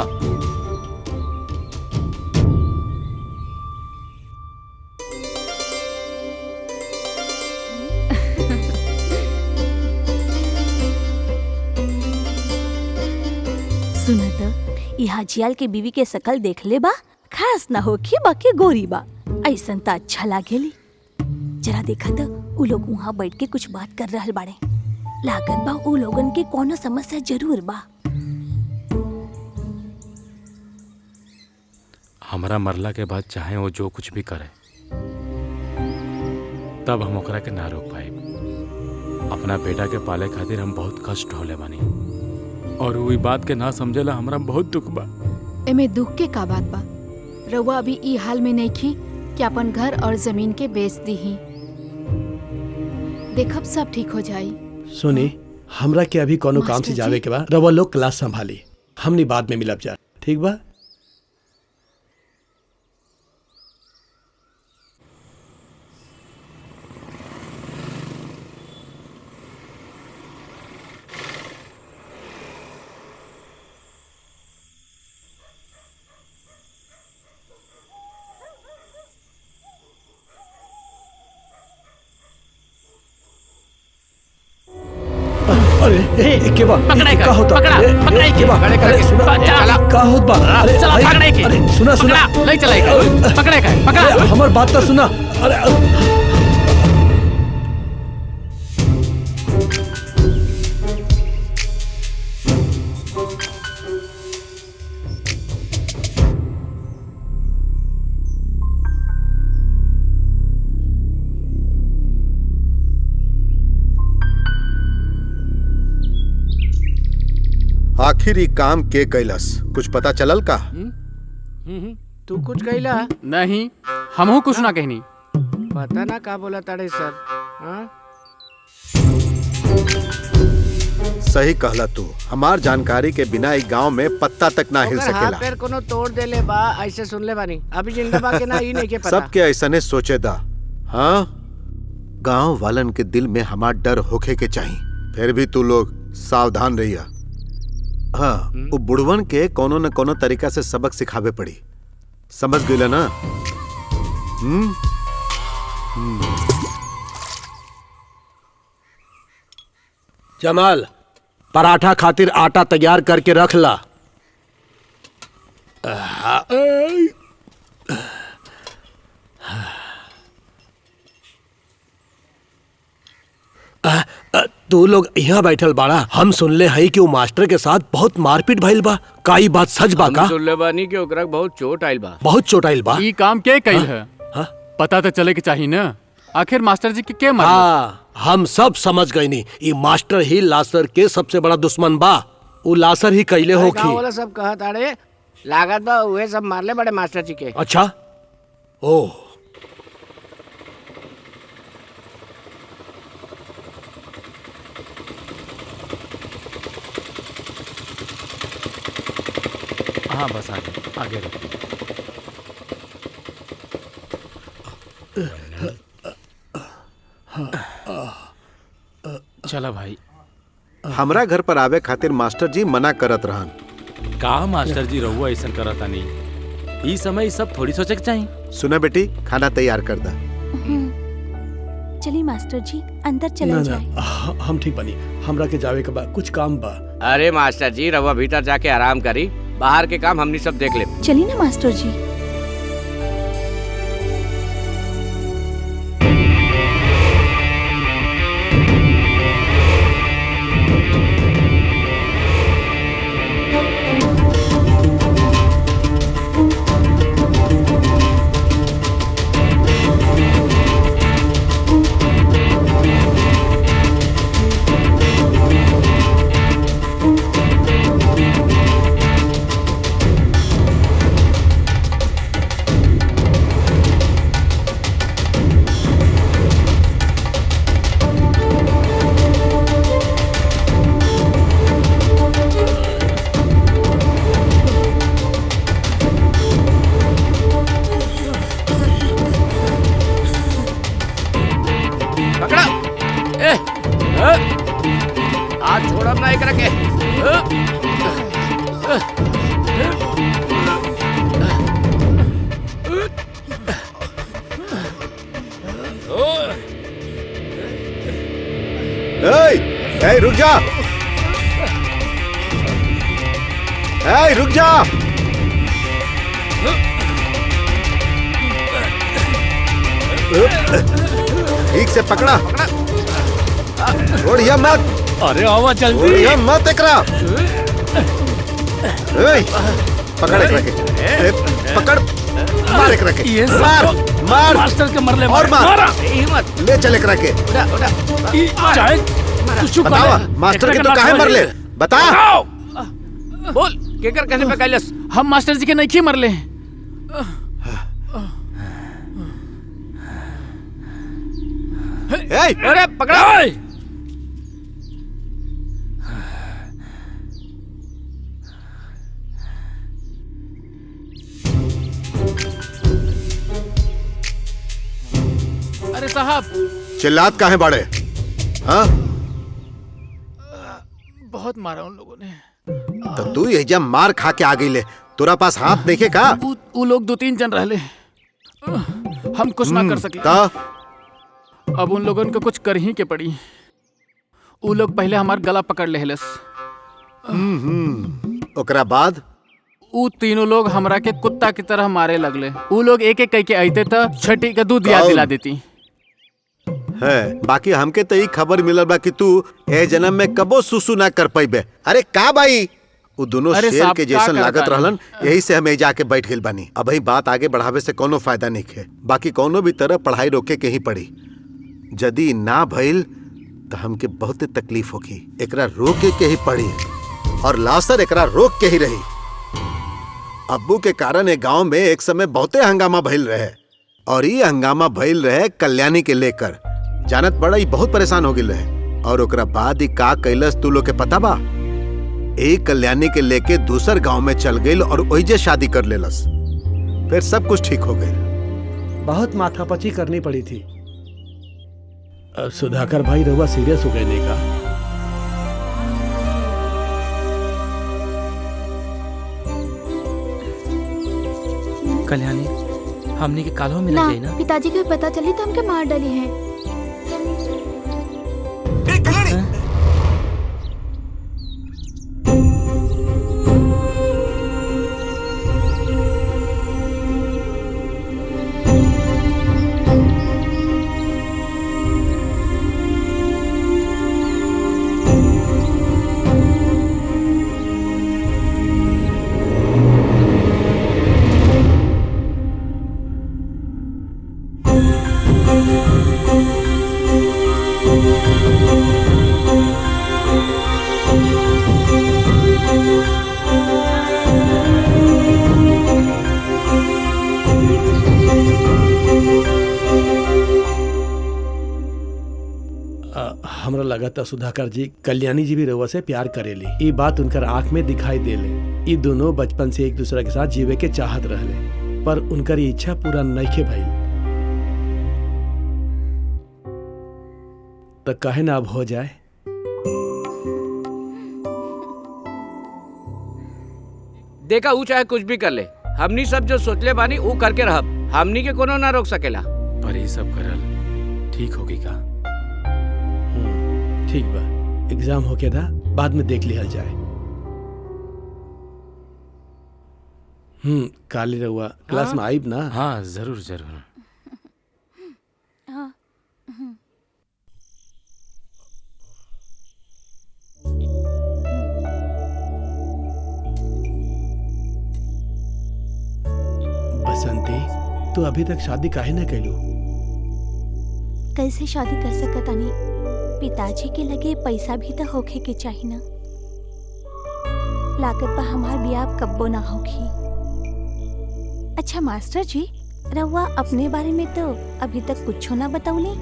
S8: सुनत ई हाजियाल के बीवी के शकल देख ले बा, खास ना होखी बाकी गोरी बा, ऐसन त अच्छा लागेली। जरा देखा त उ लोग वहाँ बैठ के कुछ बात कर रहल बाड़े, लागत बा उ लोगन के कोनो समस्या जरूर बा।
S4: हमारा मरला के बाद चाहे वो जो कुछ भी करे, तब हम ओकरा के ना रोक पाए। अपना बेटा के पाले खातिर हम बहुत कष्ट होले बानी, और वही बात के ना समझेला हमरा बहुत दुख बा।
S10: एमे दुख के का बात बा? रउआ अभी ई हाल में नहीं खी कि अपन घर और जमीन के बेच दीही। देखब सब ठीक हो जाई।
S2: सुनी, हमरा के अभी कोनो काम से
S8: मास्टर
S2: जावे
S8: जी।
S2: के बा, रउआ लोग क्लास संभाली, हमनी बाद में मिलब जा, ठीक बा? अरे के बा का होता? के बा अरे सुना का होत बा? अरे अरे सुना सुना
S11: ले चला पकड़े का पकड़ा।
S2: हमर बात तो सुना। अरे
S5: आखिर ई काम के कैलस कुछ पता चलल का?
S12: तू कुछ कहला?
S11: नहीं, हमहू कुछ ना कहनी।
S12: पता ना का बोला ताड़े सर। हाँ?
S5: सही कहला तू। हमार जानकारी के बिना एक गांव में पत्ता तक ना हिल
S12: ओकर
S5: सकेला।
S12: हाथ पैर कोनो तोड़ देले बा, ऐसे सुन ले बानी। अभी जिंदा बा के ना ई नहीं के पता।
S5: सबके ऐसने सोचेदा। हाँ, गांव वालन के दिल में हमार डर होखे के चाहिए। फिर भी तू लोग सावधान रहिया। हाँ, वो बुढ़वन के कोनो न कोनो तरीका से सबक सिखावे पड़ी। समझ गइला ना?
S2: जमाल, पराठा खातिर आटा तैयार करके रख ला। तू लोग यहाँ बैठल बाड़ा। हम सुनले हई कि वो मास्टर के साथ बहुत मारपीट भइल बा। का ई बात सच बा का?
S3: हम सुनले बानी कि ओकरा के बहुत चोट आइल बा।
S2: बहुत चोट आइल बा।
S11: ई काम के कइल है? पता तो चले के चाहिए ना। आखिर मास्टर जी के मारल?
S2: हाँ, हम सब समझ गए नी। ई मास्टर ही लासर के सबसे बड़ा दुश्मन बा। वो लासर ही कैले होखी।
S12: गाँव वाला सब कहत आड़े लागत बा उहे सब मारले बड़े मास्टर जी के।
S2: अच्छा, ओह।
S4: हाँ बस आगे आगे रुक। चला भाई।
S5: हमरा घर पर आवे खातिर मास्टर जी मना करत रहन।
S4: का मास्टर जी रहुआ ऐसा करता नहीं। ई समय ई सब थोड़ी सोचे के चाहिए।
S5: सुना बेटी, खाना तैयार कर दा।
S8: चलिए मास्टर जी अंदर चले जाए।
S2: हम ठीक बनी। हमरा के जावे के बा, कुछ काम बा।
S3: अरे मास्टर जी रहुआ भीतर जाके आराम करी। बाहर के काम हमनी सब देख ले।
S8: चलिए ना मास्टर जी।
S3: आज छोड़ब ना एकरा के।
S5: ए, रुक जा। ए, रुक जा। ठीक से पकड़ा। छोड़िया मत।
S4: अरे आवा जल्दी।
S5: छोड़िया मत एकरा। पकड़ एकरा के। पकड़। मार एकरा के। मार। मार।
S4: मास्टर के मरले
S5: और मार।
S3: हिम्मत
S5: ले चल एकरा के। बतावा मास्टर के तो काहे मरले? बता।
S3: बोल केकर कहने पे कैलस?
S11: हम मास्टर जी के नहीं मरले।
S3: अरे पकड़ा।
S11: अरे साहब।
S5: चिल्लात काहे बाड़े? हाँ?
S11: बहुत मारा उन लोगों ने।
S5: तो तू ये जब मार खा के आ गई ले, तोरा पास हाथ नहीं के का?
S11: वो लोग 2-3 जन रहले। हम कुछ ना कर सके। अब उन लोगों को कुछ कर ही के पड़ी। वो लोग पहले हमार गला पकड़ लेहलस।
S5: ओकरा बाद
S11: वो तीनों लोग हमरा के कुत्ता की तरह मारे लगले। वो लोग एक एक कह के आते तो छठी का दूध याद दिला देती
S5: है। बाकी हमके तो यही खबर मिलल बा कि तू ए जन्म में कबो सुसु ना कर पाइबे। अरे का भाई, वो दोनों शेर के जैसन लागत रहलन, यही से हमें जाके बैठ गेल बानी। अब ही बात आगे बढ़ावे से कोनो फायदा नहीं है। बाकी कोनो भी तरह पढ़ाई रोके के ही पड़ी। यदि ना भइल तो हमके बहुत तकलीफ होगी। एकरा रोके के ही पड़ी। और लासर एकरा रोक के ही रही। अब्बू के कारण एक गांव में एक समय बहुते हंगामा भइल रहे और ये हंगामा भइल रहे कल्याणी के लेकर। जानत बड़ा ही बहुत परेशान हो गिल रहे और ओकरा बाद ही का कैलस तू लोग के पता बा? एक कल्याणी के लेके दूसर गांव में चल गई और वही शादी कर लेलस। फिर सब कुछ ठीक हो गई।
S2: बहुत माथापची करनी पड़ी थी। अब सुधाकर भाई रहुआ सीरियस हो गए नहीं का?
S6: कल्याणी हमने के कालो मिल जाए ना।
S7: पिताजी को पता चली तो हमके मार डाली है।
S2: हमरा लगा था सुधाकर जी कल्याणी जी भी रउआ से प्यार करेली। ये बात उनकर आंख में दिखाई देले। ये दोनों बचपन से एक दूसरे के साथ जीवे के चाहत रहले, पर उनकर ये इच्छा पूरा नइखे भइल। तो काहे ना अब हो जाए।
S12: देखा ऊ चाहे कुछ भी कर ले, हमनी सब जो सोचले बानी ऊ करके रहब। हमनी के कोनो ना रोक सकेला।
S6: पर ये सब करल ठीक होगी का?
S2: ठीक बा, एग्जाम होके था, बाद में देख लिया जाए। काली रहुआ क्लास में आईब ना?
S6: हाँ जरूर जरूर।
S8: हाँ।
S2: बसंती, तू अभी तक शादी काहे ना कैलू?
S8: कैसे शादी कर सकत आनी? पिताजी के लगे पैसा भी तो होखे के चाहिए ना। लागत बा हमार बियाह कब्बो ना होगी। अच्छा मास्टर जी, रहुआ अपने बारे में तो अभी तक कुछ ना बताऊली।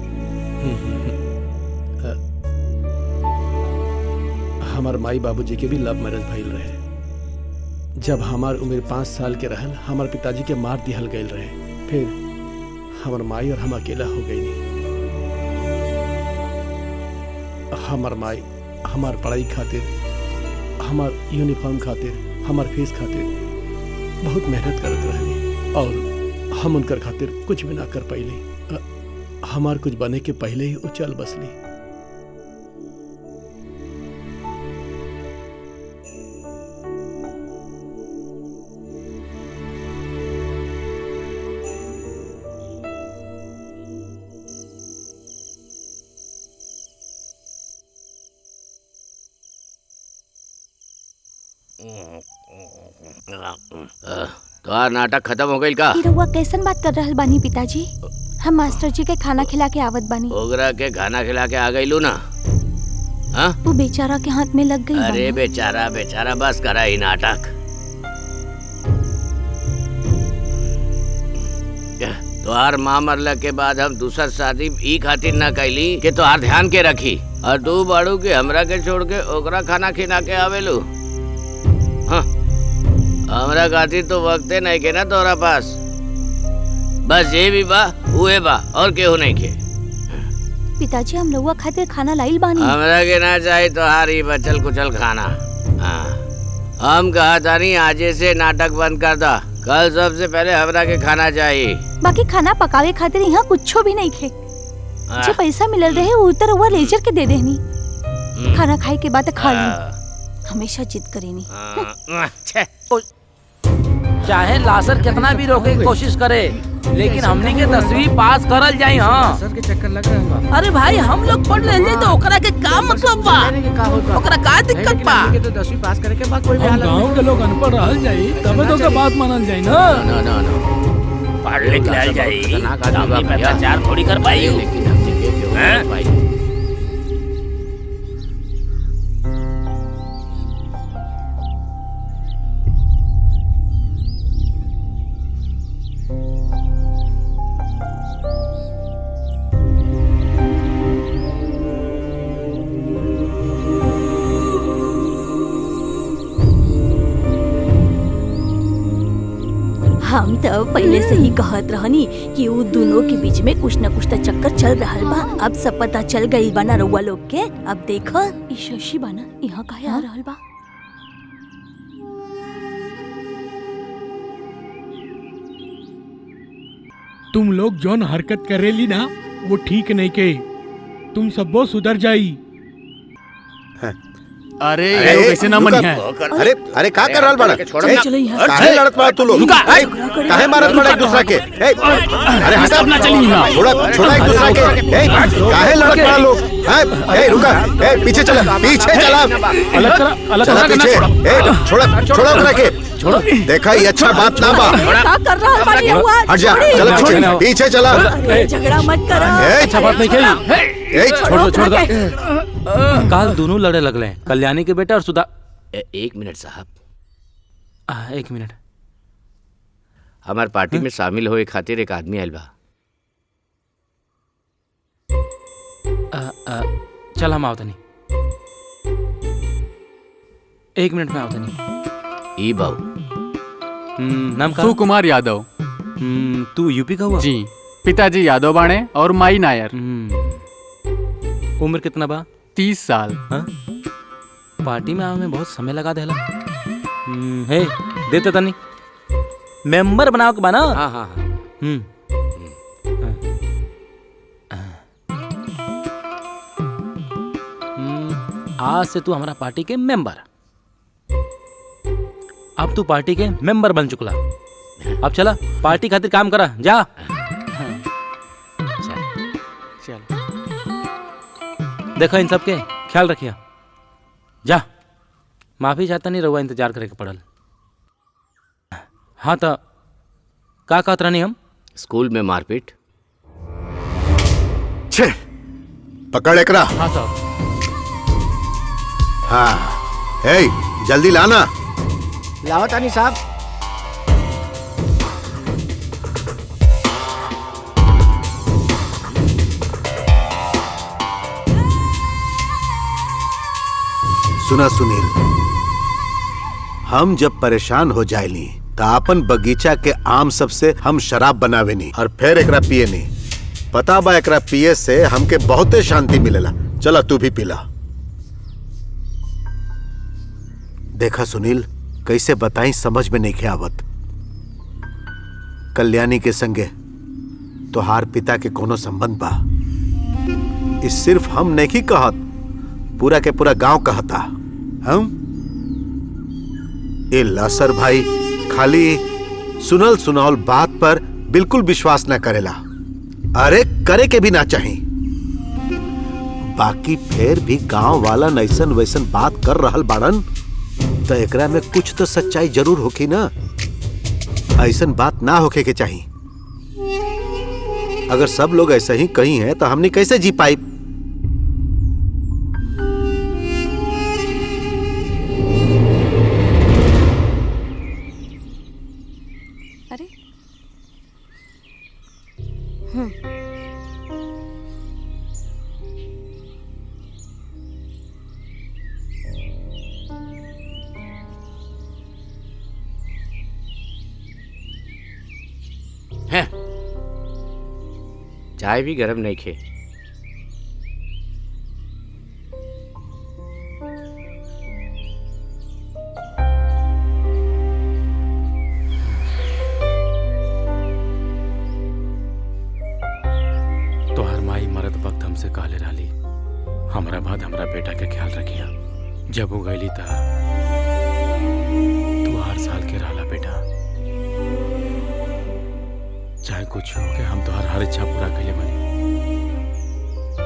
S2: हमार माई बाबूजी के भी लव मैरिज भइल रहे। जब हमार उम्र 5 साल के रहल, हमार पिताजी के मार दिहल गइल रहे। फिर हमार माई और हम अकेला हो गई। हमार माई हमार पढ़ाई खातिर, हमार यूनिफॉर्म खातिर, हमार फीस खातिर बहुत मेहनत करत रहली और हम उनकर खातिर कुछ भी ना कर पाइली। हमार कुछ बने के पहले ही उचल बसली।
S3: तो नाटक खत्म हो गई का?
S8: रहुआ कैसन बात कर रहल बानी पिताजी? हम मास्टर जी के खाना खिला के आवत बानी।
S3: ओकरा के खाना खिला के आ गईलू ना? हाँ?
S8: वो बेचारा के हाथ में लग गई।
S3: अरे बेचारा बेचारा बस करा ही नाटक। तोहार माँ मरला के बाद हम दूसर शादी ई खातिर ना कैली कि तोहार ध्यान के रखी, और तू बाड़ू के हमरा के छोड़ के ओकरा खाना खिला के आवेलू। हाँ, हमरा खातिर तो वक्ते नहीं के ना तोरा पास। बस ये भी बा उहे बा और केहू नहीं के।
S8: पिताजी हम रहुआ खातिर खाना लाइल बानी।
S3: हमरा के ना चाहिए तोहार ही बचल कुचल खाना। हाँ, हम कहा तानी आजे से नाटक बंद कर दा। कल सबसे पहले हमरा के खाना चाहिए।
S8: बाकी खाना पकावे खातिर यहाँ कुछो भी नहीं खे। जो पैसा मिलल रहे वो तो रहुआ लेजर के दे देनी। खाना खाए के बाद खा ली। हमेशा जिद करेनी।
S6: चाहे लासर कितना भी रोके की कोशिश करे, लेकिन हमने के 10वीं पास करल जाई। हाँ
S12: सर के चक्कर लग रहा है।
S6: अरे भाई हम लोग पढ़ ले तो ओकरा के का मतलब बा? ओकरा का दिक्कत बा?
S12: तो 10वीं पास करे के बाद कोई भी हालत नहीं।
S1: गांव के लोग अनपढ़ रहल जाई तबे तो बात मानल जाई ना।
S3: ना ना ना,
S6: पढ़ लिख ले जाई, दामी पे प्रचार थोड़ी कर पाई।
S3: लेकिन हमने के क्यों कर पाई?
S8: हम तो पहले से ही कहत रहनी कि वो दोनों के बीच में कुछ न कुछ तो चक्कर चल रहा बा। अब सब पता चल गई बना रउआ लोग के। अब देखो ई शशि बाना यहाँ काहे आ रहल बा।
S13: तुम लोग जौन हरकत करेली ना वो ठीक नहीं के। तुम सबो सुधर जाई।
S11: अरे ये लोग ऐसे ना मनिया।
S5: अरे अरे का कर रहल बड़ा? काहे लड़त बड़ा तू लोग? काहे मारत बड़ा एक दूसरा के? अरे हटा
S11: ना चली यहाँ।
S5: छोड़ा एक दूसरा के। काहे लड़त बड़ा लोग? रुका, पीछे चला, पीछे चला।
S11: अलग करा
S5: पीछे। छोड़ा ओकरा के। देखा ये अच्छा बात ना बा।
S8: का कर रहा बानी हुआ?
S5: हट जा, चला पीछे चला।
S8: झगड़ा मत करो।
S4: अच्छा बात नहीं कही। छोड़ दो। काल दोनों लड़े लगले, कल्याणी के बेटा और सुधा।
S3: एक मिनट साहब,
S4: एक मिनट।
S3: हमार पार्टी में शामिल होए खातिर एक आदमी आयल बा।
S4: चल हम आवतनी। एक मिनट में आवतनी।
S3: ई बाबू
S4: नाम का?
S11: सुकुमार यादव।
S4: तू यूपी का हुआ?
S11: जी, पिताजी यादव बाणे और माई नायर।
S4: उम्र कितना बा?
S11: 30 साल।
S4: हाँ? पार्टी में आवे में बहुत समय लगा देला। हे देते तनी मेंबर बनाओ के बना।
S3: हाँ हाँ
S4: आज से तू हमारा पार्टी के मेंबर। अब तू पार्टी के मेंबर बन चुकला। अब चला पार्टी खातिर काम करा जा।
S11: चल
S4: देखो इन सब के ख्याल रखिया। जा। माफी चाहता नहीं रहुआ, इंतजार करे के पड़ल। हाँ तो का कहत रहनी हम?
S3: स्कूल में मारपीट।
S5: छे पकड़ एकरा।
S11: हाँ साहब।
S5: हाँ जल्दी लाना।
S12: लावतानी साहब।
S5: सुना सुनील, हम जब परेशान हो जाएली तो अपन बगीचा के आम सब से हम शराब बनावेनी और फिर एकरा पिएनी। पता बा एकरा पिए से हमके बहुते शांति मिलेला। चला तू भी पिला। देखा सुनील, कैसे बताई समझ में नहीं आवत। कल्याणी के संगे तोहार पिता के कोनो संबंध बा। इस सिर्फ हम नहीं कहत, पूरा के पूरा गांव कहता। हम ए लासर भाई खाली सुनल सुनावल बात पर बिल्कुल विश्वास न करेला। अरे करे के भी ना चाही। बाकी फिर भी गांव वाला नैसन वैसन बात कर रहल बाड़न तो एकरा में कुछ तो सच्चाई जरूर होखी ना। ऐसन बात ना होके के चाही। अगर सब लोग ऐसे ही कही हैं तो हमने कैसे जी पाई?
S8: अरे
S3: है चाय भी गरम नहीं खे।
S4: तोहर माई मरद वक्त हमसे कहले रहली हमरा बाद हमरा बेटा के ख्याल रखिया। जब वो गईली था तू हर साल के रहला बेटा। चाहे कुछ हो के हम तोहर हर इच्छा पूरा कैले बनी।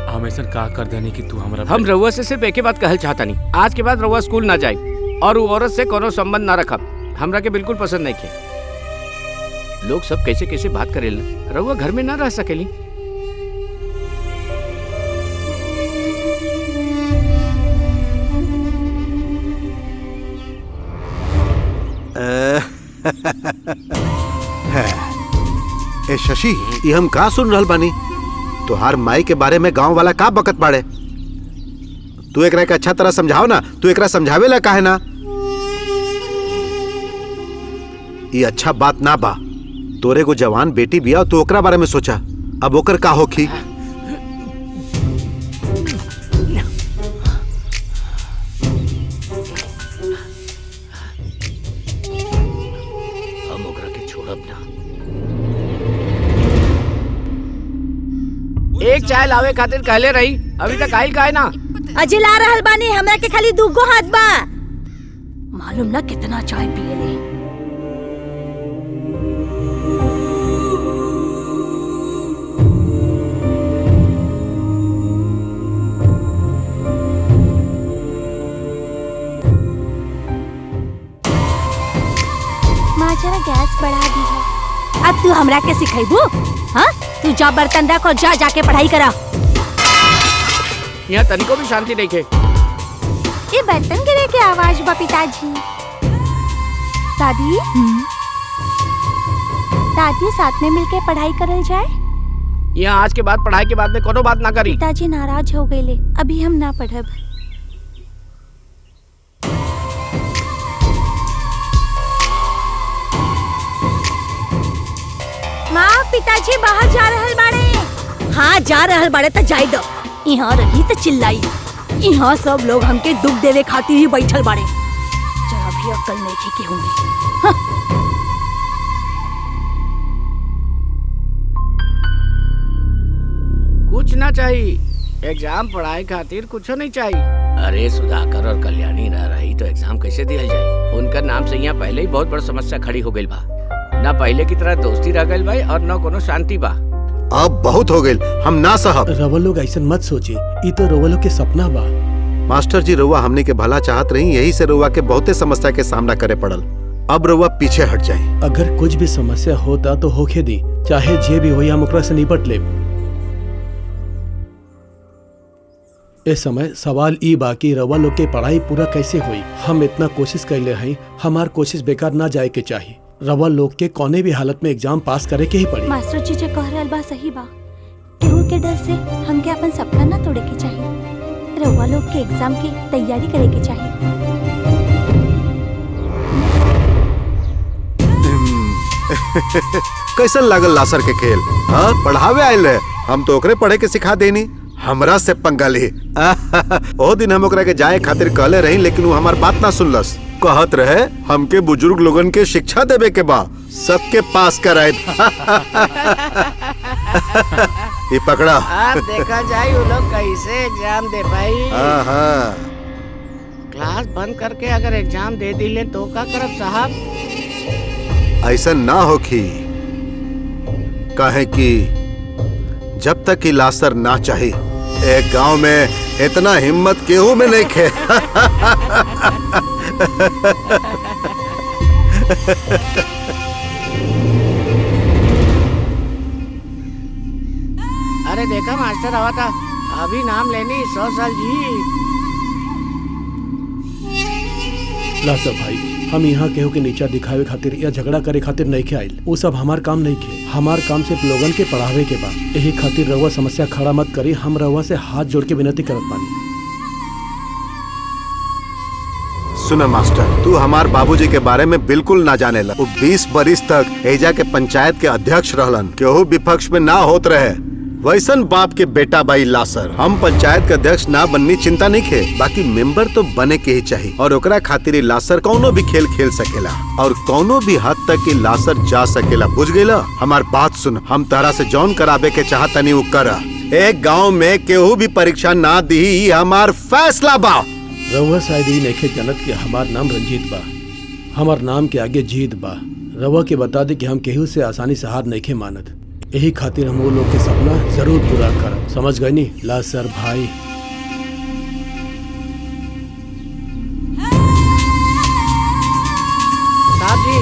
S4: हम ऐसा का कर देनी कि तू हमरा।
S12: हम रउआ से सिर्फ एक बात कहल चाहता नहीं, आज के बाद रउआ स्कूल ना जाए और वो औरत से कोनो संबंध ना रखब। हमरा के बिल्कुल पसंद नहीं खे। लोग सब कैसे कैसे बात करेला, रउआ घर में ना रह सकेली।
S5: ए शशि, ये हम का सुन रहल बानी? तोहार माई के बारे में गांव वाला का बकत बाड़े? तू एकरा के अच्छा तरह समझाओ ना। तू एकरा समझावे ला काहे ना? ये अच्छा बात ना बा। तोरे को जवान बेटी बिया तो ओकरा बारे में सोचा। अब ओकर का होखी?
S3: हम ओकरा के छोड़ब ना।
S12: एक चाय लावे खातिर कहले रही, अभी तक आइल काहे ना?
S8: अजय ला रहल बानी, हमरा के खाली 2 हाथ बा। मालूम ना कितना चाय पियले। माँ जरा गैस बढ़ा दी है। अब तू हमरा के सिखाइबू? हाँ, तू जा बर्तन रख और जा जाके पढ़ाई करा।
S12: यहाँ तनिको भी शांति नहीं है।
S7: ये बर्तन गिरे के आवाज बा पिताजी।
S8: दादी, दादी साथ में मिलके पढ़ाई करल जाए।
S12: यहाँ आज के बाद पढ़ाई के बाद में कोनो बात ना करी।
S8: पिताजी नाराज हो गए, अभी हम ना पढ़ब। माँ, पिताजी बाहर जा रहल बाड़े। हाँ, जा रहल बाड़े तो जाए दो। यहाँ रही तो चिल्लाई। यहाँ सब लोग हमके दुख देवे खातिर ही बैठल बाड़े। जरा भी अक्ल नहीं थी कि होंगे। हाँ।
S12: कुछ ना चाहिए, एग्जाम पढ़ाई खातिर कुछ नहीं चाहिए।
S3: अरे सुधाकर और कल्याणी रह रही तो एग्जाम कैसे दिया जाए?
S12: उनका नाम से यहाँ पहले ही बहुत बड़ा समस्या खड़ी हो गई बा। ना पहले की तरह दोस्ती रह गई भाई और ना कोनो शांति बा।
S5: अब बहुत हो गई, हम ना सहब।
S2: रवा लोग ऐसा मत सोची, ये तो रवा लोग के सपना बा।
S5: मास्टर जी, रउआ हमने के भला चाहत रही, यही से रउआ के बहुते समस्या के सामना करे पड़ल। अब रउआ पीछे हट जाए।
S2: अगर कुछ भी समस्या होता तो होके दी, चाहे जे भी हो हम ओकरा से निपट ले। इस समय सवाल ई बाकी रवा लोग के पढ़ाई पूरा कैसे हुई। हम इतना कोशिश कैले हैं, हमार कोशिश बेकार ना जाए के चाहिए। रवा लोग के कोने भी हालत में एग्जाम पास करे के ही पड़ी।
S8: मास्टर जी जो कह रहल बा सही बा। केहू के डर से हमके अपन सपना ना तोड़े के चाहिए। रउआ लोग के एग्जाम की तैयारी करे के चाहिए।
S5: कैसन लागल लासर के खेल? हाँ, पढ़ावे आयल है, हम तो ओकरे पढ़े के सिखा देनी। हमरा से पंगा ली। ओ दिन हम ओकरा के जाए खातिर कहले रही, लेकिन वो हमार बात ना सुनलस। कहत रहे हमके बुजुर्ग लोगन के शिक्षा देवे के बा, सबके पास कराए। ये पकड़ा।
S12: अब देखा जाए वो लोग कैसे एग्जाम दे पाई। क्लास बंद करके अगर एग्जाम दे दिले तो का करब साहब?
S5: ऐसा ना होखी, कहे कि जब तक कि लासर ना चाहे, एक गांव में इतना हिम्मत केहू में नहीं खे।
S12: अरे देखा मास्टर आवा था, अभी नाम लेनी 100 साल जी।
S2: लासर भाई, हम यहाँ केहू के नीचा दिखावे खातिर या झगड़ा करे खातिर नहीं के आइल। वो सब हमार काम नहीं खे। हमार काम सिर्फ लोगन के पढ़ावे के बा। यही खातिर रउआ समस्या खड़ा मत करी। हम रउआ से हाथ जोड़ के विनती करत बानी।
S5: सुना मास्टर, तू हमार बाबूजी के बारे में बिल्कुल ना जाने ला। वो 20 बरिस तक एजा के पंचायत के अध्यक्ष रहलन, केहू विपक्ष में ना होत रहे। वैसन बाप के बेटा बाई लासर। हम पंचायत के अध्यक्ष ना बननी चिंता नहीं खे, बाकी मेंबर तो बने के ही चाहिए। और ओकरा खातिर लासर कौनो भी खेल खेल सकेला और कौनो भी हद तक की लासर जा सकेला। बुझ गेला? हमार बात सुन, हम तारा से जौन कराबे के चाहतनी वो करा। एक गाँव में केहू भी परीक्षा ना दी, हमार फैसला बा।
S2: रउआ शायद ही नहीं जानत कि हमार नाम रंजीत बा। हमार नाम के आगे जीत बा। रउआ के बता दे कि हम केहू से आसानी से हार नहीं मानत। यही खातिर हम वो लोग के सपना जरूर पूरा करब। समझ गए नी लासर भाई?
S12: साहब जी,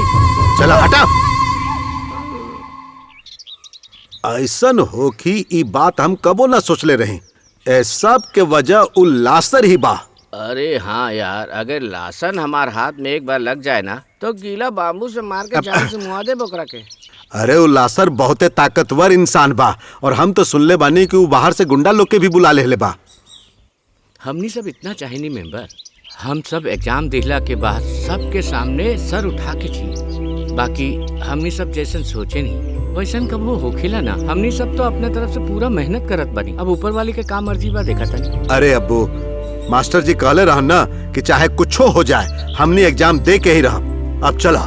S5: चला हटा। ऐसन हो कि ई बात हम कबो ना सोचले रहे। ए सब के वजह उ लासर ही बा।
S12: अरे हाँ यार, अगर लासन हमार हाथ में एक बार लग जाए ना तो गीला बाम्बू से मार के जान से मुआ दे बोकरा के।
S5: अरे वो लासर बहुते ताकतवर इंसान बा और हम तो सुनले बानी कि वो बाहर से गुंडा लोग के भी बुला ले बा।
S12: हमनी सब इतना चाहे नहीं मेंबर। हम सब एग्जाम दिखला के बाद सबके सामने सर उठा के छी बाकी हमनी सब जैसन सोचे नहीं वैसन कब वो होखेला ना। हमनी सब तो अपने तरफ से पूरा मेहनत करत बनी। अब ऊपर वाले के काम मर्जी बा देखा था।
S5: अरे अब्बू, मास्टर जी कहले रहन ना कि चाहे कुछो हो जाए हमने एग्जाम दे के ही रहा। अब चला।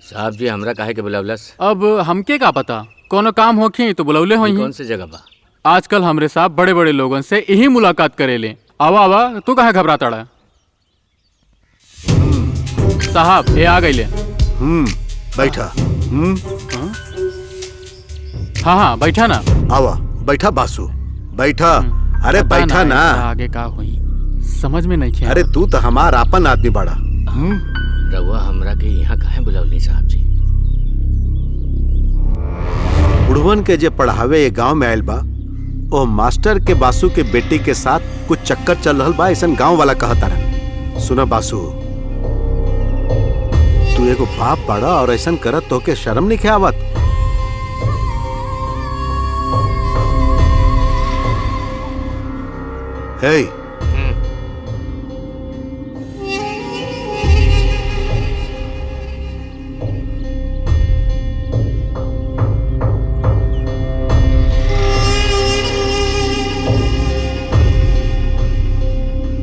S12: साहब जी हमरा काहे के बुलावलस?
S11: अब हमके का पता, कोनो काम होखी तो बुलौले होई।
S12: कौन सी जगह बा?
S11: आजकल हमरे साहब बड़े बड़े लोगन से यही मुलाकात करेले। आवा आवा, तू काहे घबराता है? साहब ये आ गईले।
S5: बैठा।
S11: हाँ हाँ बैठा ना।
S5: आवा बैठा बासु, बैठा। अरे बैठा ना।
S11: आगे का हुई समझ में नहीं किया।
S5: अरे तू तो हमार आपन आदमी बड़ा।
S12: रउआ हमरा के यहाँ काहे बुलावली साहब जी?
S5: बुढ़वन के जे पढ़ावे ये गांव में आयल बा, ओ मास्टर के बासु के बेटी के साथ कुछ चक्कर चल रहल बा, ऐसन गांव वाला कहता रहा। सुना बासु, तू एगो बाप बड़ा और ऐसन करत तो के शर्म नहीं आवत? हे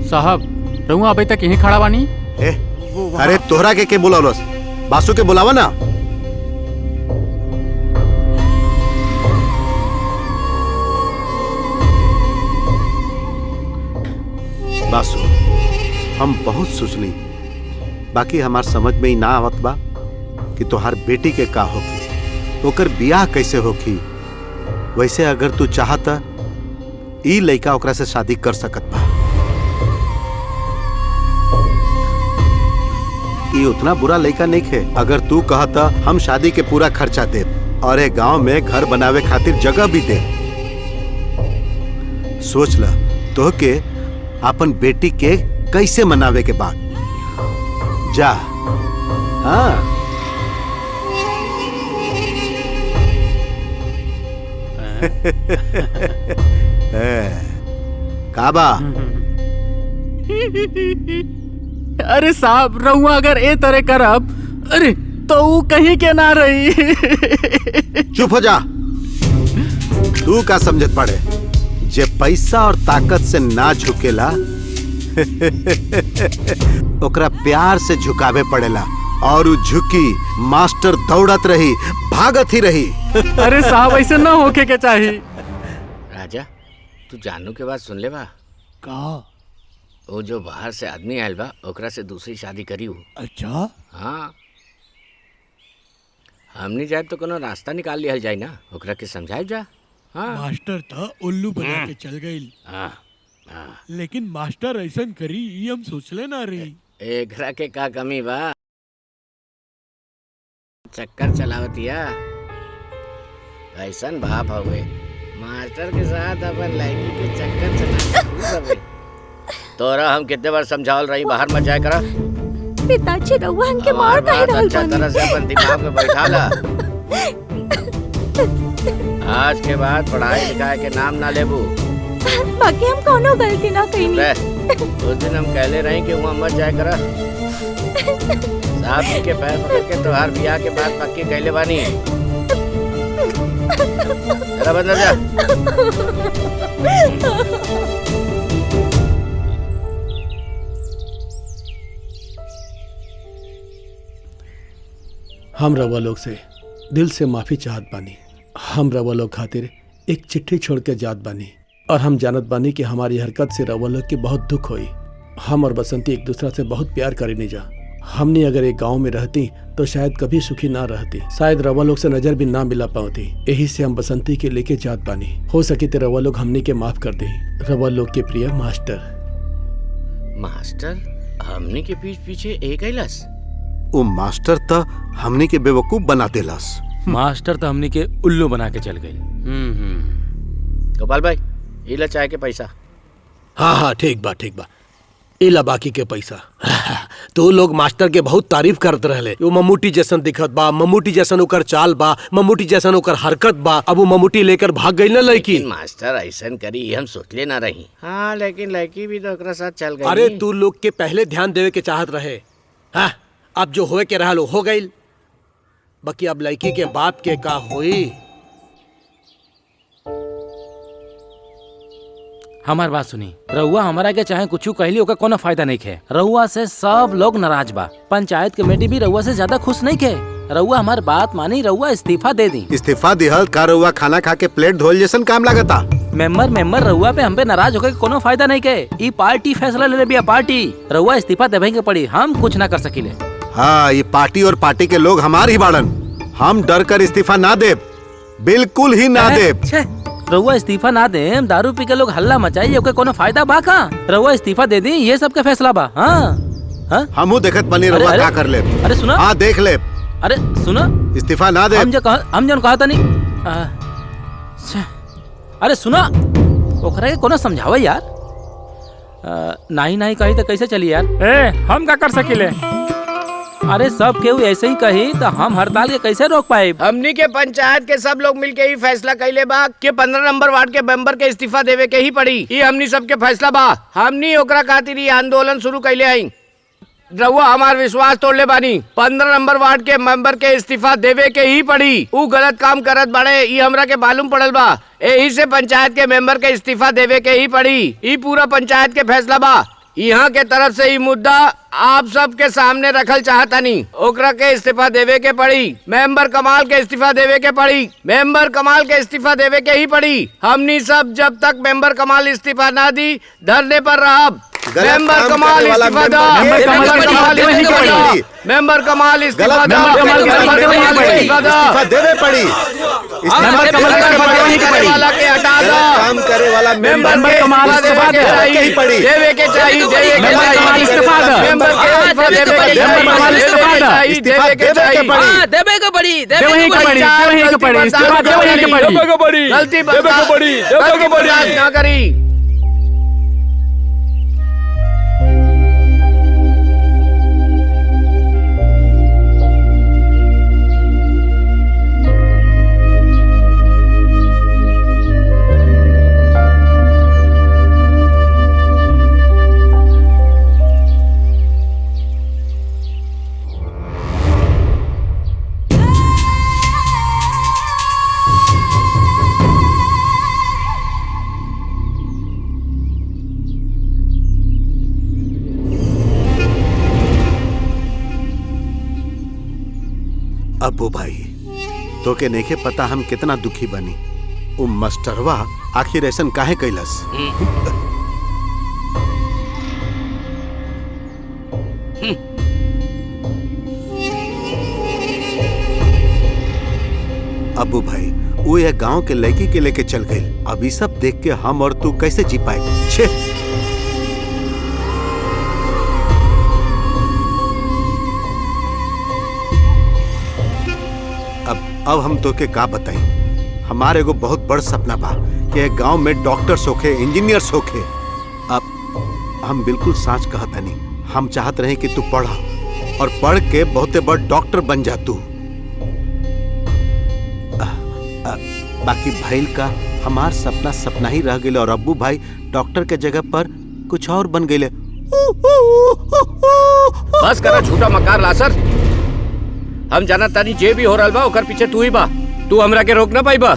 S11: साहब रहूं अभी तक यहीं खड़ा बानी।
S5: अरे तोहरा के बुलावलस? बासु के बुलावा ना। बासु, हम बहुत सोचली, बाकी हमार समझ में ही ना आवत बा कि तोहार बेटी के का होगी, ओकर बियाह कैसे होगी। वैसे अगर तू चाहता ई लड़का ओकरा से शादी कर सकत बा। ये उतना बुरा लड़का नहीं है। अगर तू कहता हम शादी के पूरा खर्चा दे और एक गांव में घर बनावे खातिर जगह भी दे। सोच ला तो के अपन बेटी के कैसे मनावे के बाद जा। हाँ काबा।
S11: अरे साहब रहुआ अगर ए तरह करब, अरे तो वो कहीं के ना रही।
S5: चुप हो जा। तू का समझत पड़े, जे पैसा और ताकत से ना झुकेला ओकरा प्यार से झुकावे पड़ेला। और उ झुकी, मास्टर दौड़त रही, भागत ही रही।
S11: अरे साहब ऐसे ना होके के चाहिए।
S12: राजा तू जानू के बात सुन ले बा
S13: का?
S12: वो जो बाहर से आदमी आयल बा ओकरा से दूसरी शादी करी हो।
S13: अच्छा
S12: हाँ, हमनी जाए तो कोनो रास्ता निकाल लिया जाए ना, ओकरा के समझाए जा। हाँ
S13: मास्टर था उल्लू बना के चल गई। लेकिन मास्टर ऐसन करी ये हम सोचले ना रही।
S12: एकरा के का कमी बा, चक्कर चलावतिया। ऐसन बाप हवे मास्टर के साथ अपन लड़की के चक्कर चला। तोरा हम कितने बार समझावल रही बाहर मत जाए करा।
S8: पिताजी रउआ हमके मार काहे रहल
S12: अच्छा तरह से अपन दिमाग में बैठा ला। आज के बाद पढ़ाई लिखाई के नाम ना लेबू।
S8: बाकी हम कोनो गलती ना कईनी।
S12: उस दिन हम कहले रही कि वहाँ मत जाए करा। साहब जी के पैर पकड़ के तोहार बियाह के बाद पक्की कहले बानी। जरा बंदर जा।
S2: हम रवा लोग से दिल से माफी चाहत बानी। हम रवा लोग खातिर एक चिट्ठी छोड़ के जात बानी और हम जानत बानी कि हमारी हरकत से रवा लोग की बहुत दुख हुई। हम और बसंती एक दूसरा से बहुत प्यार करेनी जा। हमने अगर एक गांव में रहती तो शायद कभी सुखी ना रहती, शायद रवा लोग से नजर भी ना मिला पाती। यही से हम बसंती के लेके जात बानी। हो सके तो रवा लोग हमने के माफ कर दे। रवा लोग के प्रिय मास्टर।
S12: मास्टर हमने के पीछे एक आइलस।
S5: वो मास्टर तो हमने के बेवकूफ बना देलस।
S4: मास्टर तो हमने के उल्लू बना के चल गए।
S12: गोपाल भाई इला चाय के पैसा।
S2: हाँ हाँ ठीक बा ठीक बा। इला बाकी के पैसा। तू लोग मास्टर के बहुत तारीफ करते रहले। वो मम्मूटी जैसन दिखत बा, मम्मूटी जैसन ओकर चाल बा, मम्मूटी जैसन ओकर हरकत बा। अब वो मम्मूटी लेकर भाग गई ना लड़की।
S12: मास्टर ऐसा करी हम सोचले ना रही। हाँ लेकिन लड़की भी तो ओकरा साथ चल गई।
S2: अरे तू लोग के पहले ध्यान देवे के चाहत रहे। हाँ, अब जो होए के रहल हो गई। बाकी अब लड़की के बाप के का हुई।
S6: हमार बात सुनी, रउआ हमारा के चाहे कुछ कहली ओका कोनो फायदा नहीं खे। रउआ से सब लोग नाराज बा। पंचायत कमेटी भी रउआ से ज्यादा खुश नहीं खे। रउआ हमार बात मानी, रउआ इस्तीफा दे दी।
S5: इस्तीफा दिहल का रउआ खाना खा के प्लेट धोल जैसन काम लागता।
S6: मेंबर रउआ पे हम पे नाराज होके कोनो फायदा नहीं के। ई पार्टी फैसला ले बिया पार्टी। रउआ इस्तीफा देवे के पड़ी, हम कुछ ना कर सकीले।
S5: हाँ, ये पार्टी और पार्टी के लोग हमार ही बाड़न। हम डर कर इस्तीफा ना दे, बिल्कुल ही ना दे।
S6: रउआ इस्तीफा ना दे, दारू पी के लोग हल्ला मचाई, ओके कोनो फायदा बा का? रउआ इस्तीफा दे दी, ये सब के फैसला बा। हाँ
S5: हमू देखत बनी रउआ का कर ले।
S6: अरे सुनो,
S5: हाँ देख ले।
S6: अरे सुनो,
S5: इस्तीफा ना दे।
S6: हम जो कहा था नहीं। अरे सुनो, ओकरा के कोनो समझावा यार। नहीं कही तो कैसे चली यार?
S4: हम क्या कर सकीले?
S6: अरे सब केहू ऐसे ही कही तो हम हड़ताल के कैसे रोक पाए?
S12: हमनी के पंचायत के सब लोग मिलके ही फैसला कैले बा कि 15 नंबर वार्ड के मेंबर के इस्तीफा देवे के ही पड़ी। ये हमनी सबके फैसला बा। हमनी ओकरा खातिर ही आंदोलन शुरू कैले आई। रउआ हमार विश्वास तोड़ले बानी। 15 नंबर वार्ड के मेंबर के इस्तीफा देवे के ही पड़ी। ऊ गलत काम करत बाड़े, ये हमरा के मालूम पड़ल बा। यही से पंचायत के मेंबर के इस्तीफा देवे के ही पड़ी। ये पूरा पंचायत के फैसला बा। यहाँ के तरफ से ये मुद्दा आप सब के सामने रखल चाहतानी। ओकरा के इस्तीफा देवे के पड़ी। मेंबर कमाल के इस्तीफा देवे के पड़ी। मेंबर कमाल के इस्तीफा देवे के ही पड़ी। हमनी सब जब तक मेंबर कमाल इस्तीफा ना दी धरने पर रहब। मेंबर कमाल इस्तीफा दा। मेंबर कमाल इस्तीफा दा।
S5: इस्तीफा देवे पड़ी।
S12: वाला के हटा दो।
S5: काम करे वाला
S12: मेंबर कमाल इस्तीफा देवे के पड़ी। देवे के चाहिए।
S5: इस्तीफा
S12: गलती बर्दाश्त ना करी।
S5: अब्बू भाई, तो के नहीं पता हम कितना दुखी बनी। उ मास्टरवा आखिर ऐसन काहे कैलस? अब्बू भाई, वो ये गांव के लड़की के लेके चल गई। अभी सब देख के हम और तू कैसे जी पाए? छे अब हम तो के का बताई। हमारे एगो बहुत बड़ सपना बा कि गांव में डॉक्टर्स होखे, इंजीनियर्स होखे। अब हम बिल्कुल सच कहता नहीं। हम चाहत रहे कि तू पढ़ा और पढ़ के बहुते बड़ डॉक्टर बन जा तू। बाकी भाई का हमार सपना सपना ही रह गए और अब्बू भाई डॉक्टर के जगह पर कुछ और बन गए।
S12: बस करा झूठा मकार लासर। हम जाना तानी जे भी हो रहा बा ओकर पीछे तू ही बा। तू हमरा के रोक ना पाई बा।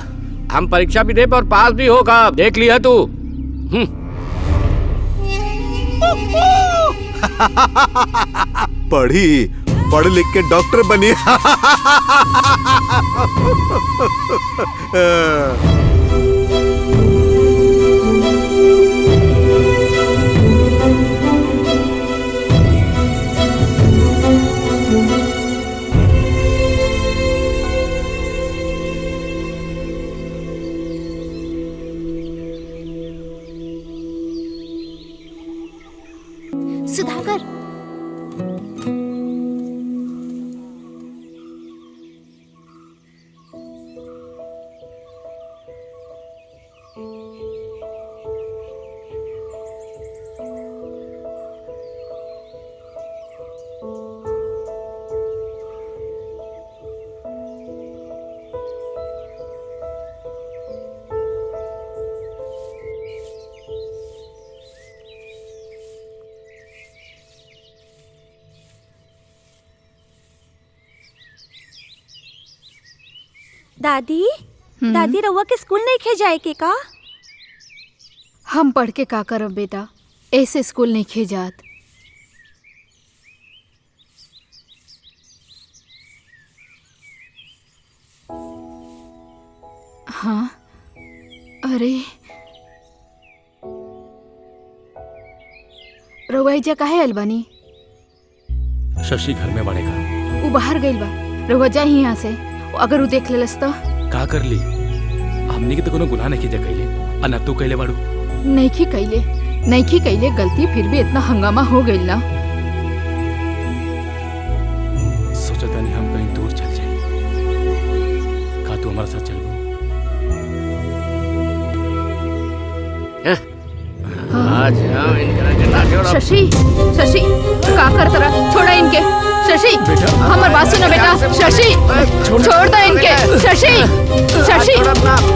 S12: हम परीक्षा भी दे और पास भी होगा, देख लिया तू।
S5: पढ़ लिख के डॉक्टर बनी।
S7: सुधाकर,
S8: दादी दादी रउआ के स्कूल नहीं खे जाए के का?
S10: हम पढ़ के का करब बेटा, ऐसे स्कूल नहीं खे जात। हाँ अरे रउआ काहे आइल बानी?
S4: शशि घर में बड़ेगा।
S10: वो बाहर गइल बा, रउआ जा यहाँ से। अगर वो देख लेलस तो
S4: का कर ली? हमने के तो कोनो गुनाह नहीं कैले, अना तू कैले बाड़ू।
S10: नइखी कैले गलती, फिर भी इतना हंगामा हो गइल ना।
S4: सोचा था नहीं हम कहीं दूर चल जाए, का तू हमारे साथ चल?
S3: आज हम इनकरा के ना छोड़ो।
S10: शशि का करत रहा? छोड़ा इनके। शशि हमार बात सुनो बेटा। शशि छोड़ दो इनके। शशि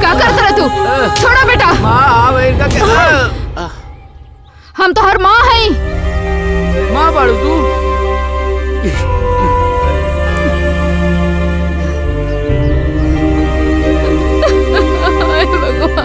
S10: का करत रहा तू? छोड़ा बेटा। हम तो हर माँ है।
S12: माँ बाड़ू तू?
S10: भगवान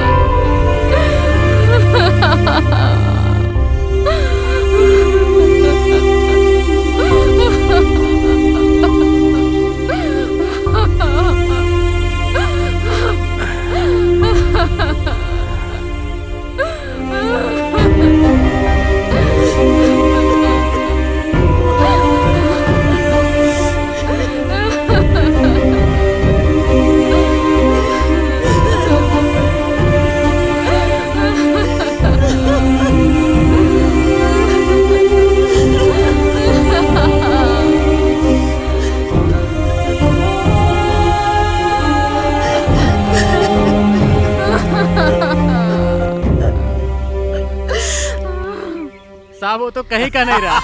S11: साहब वो तो कहीं का नहीं रहा।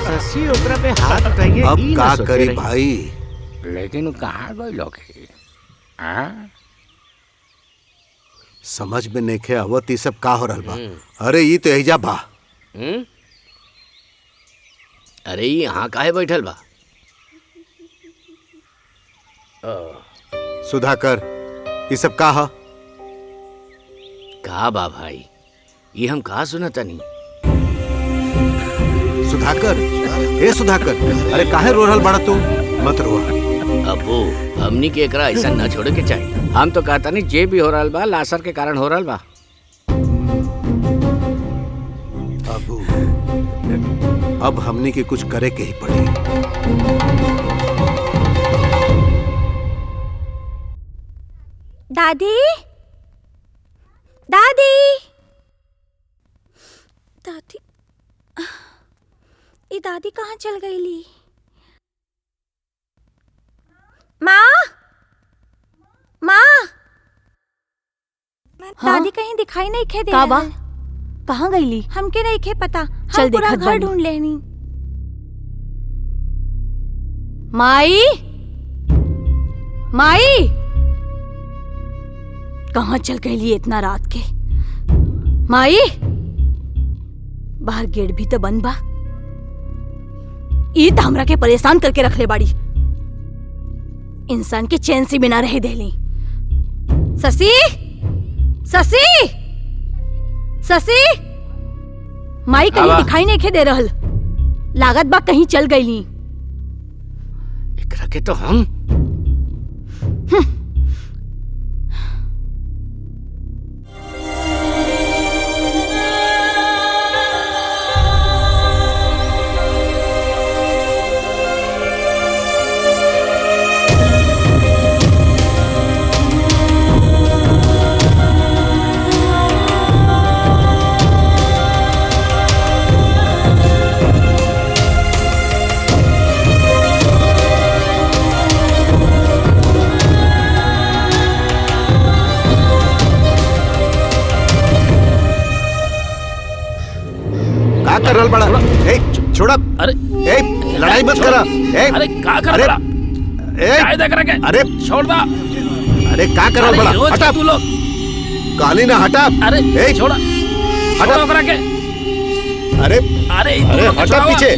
S3: शशि ओकरा पे हाथ उठाइए।
S5: अब का करी भाई?
S3: लेकिन कहाँ गई लोग?
S5: समझ में नहीं खे आवत, सब का हो रहल बा? अरे ये तो एहिजा बा।
S3: अरे यहाँ काहे बैठल बा?
S5: सुधाकर ये सब का हा?
S3: का बा भाई, ये हम कहा सुना तनी।
S5: सुधाकर, ए सुधाकर, अरे काहे रो रहल बड़ा तू? मत रोआ।
S3: अबू हमनी के एकरा ऐसा न छोड़े के चाहिए।
S12: हम तो कहता नहीं जे भी हो रहा बा लासर के कारण हो रहा बा।
S5: अबू अब हमनी के कुछ करे के ही पड़ी।
S8: दादी दादी दादी ये दादी कहाँ चल गई ली? माँ दादी कहीं दिखाई नहीं खे दे
S10: का बा?
S8: कहाँ गई ली? हमके नहीं खे पता।
S10: चल
S8: हम पूरा
S10: देखत
S8: घर
S10: बानी।
S8: ढूंढ लेनी।
S10: माई कहाँ चल गई ली इतना रात के? माई बाहर गेट भी तो बंद बा। ई तो हमरा के परेशान करके रख ले बाड़ी। इंसान के चैन से बिना रहे देली। शशि माई कहीं दिखाई नहीं खे दे रहल। लागत बा कहीं चल गईली।
S3: एकरा के तो हम
S5: कर रहल बड़ा? ए छोड़ा।
S4: अरे
S5: ए लड़ाई मत करा। ए
S4: अरे का कर
S5: अरे
S4: रहा?
S12: चाय देख रखे।
S5: अरे
S12: छोड़ दा।
S5: अरे क्या कर रहा बड़ा?
S12: रोज
S5: हटा
S12: तू लोग।
S5: काली ना हटा।
S12: अरे छोड़ा।
S5: हटा
S12: रखे।
S5: अरे
S12: अरे
S5: हटा पीछे।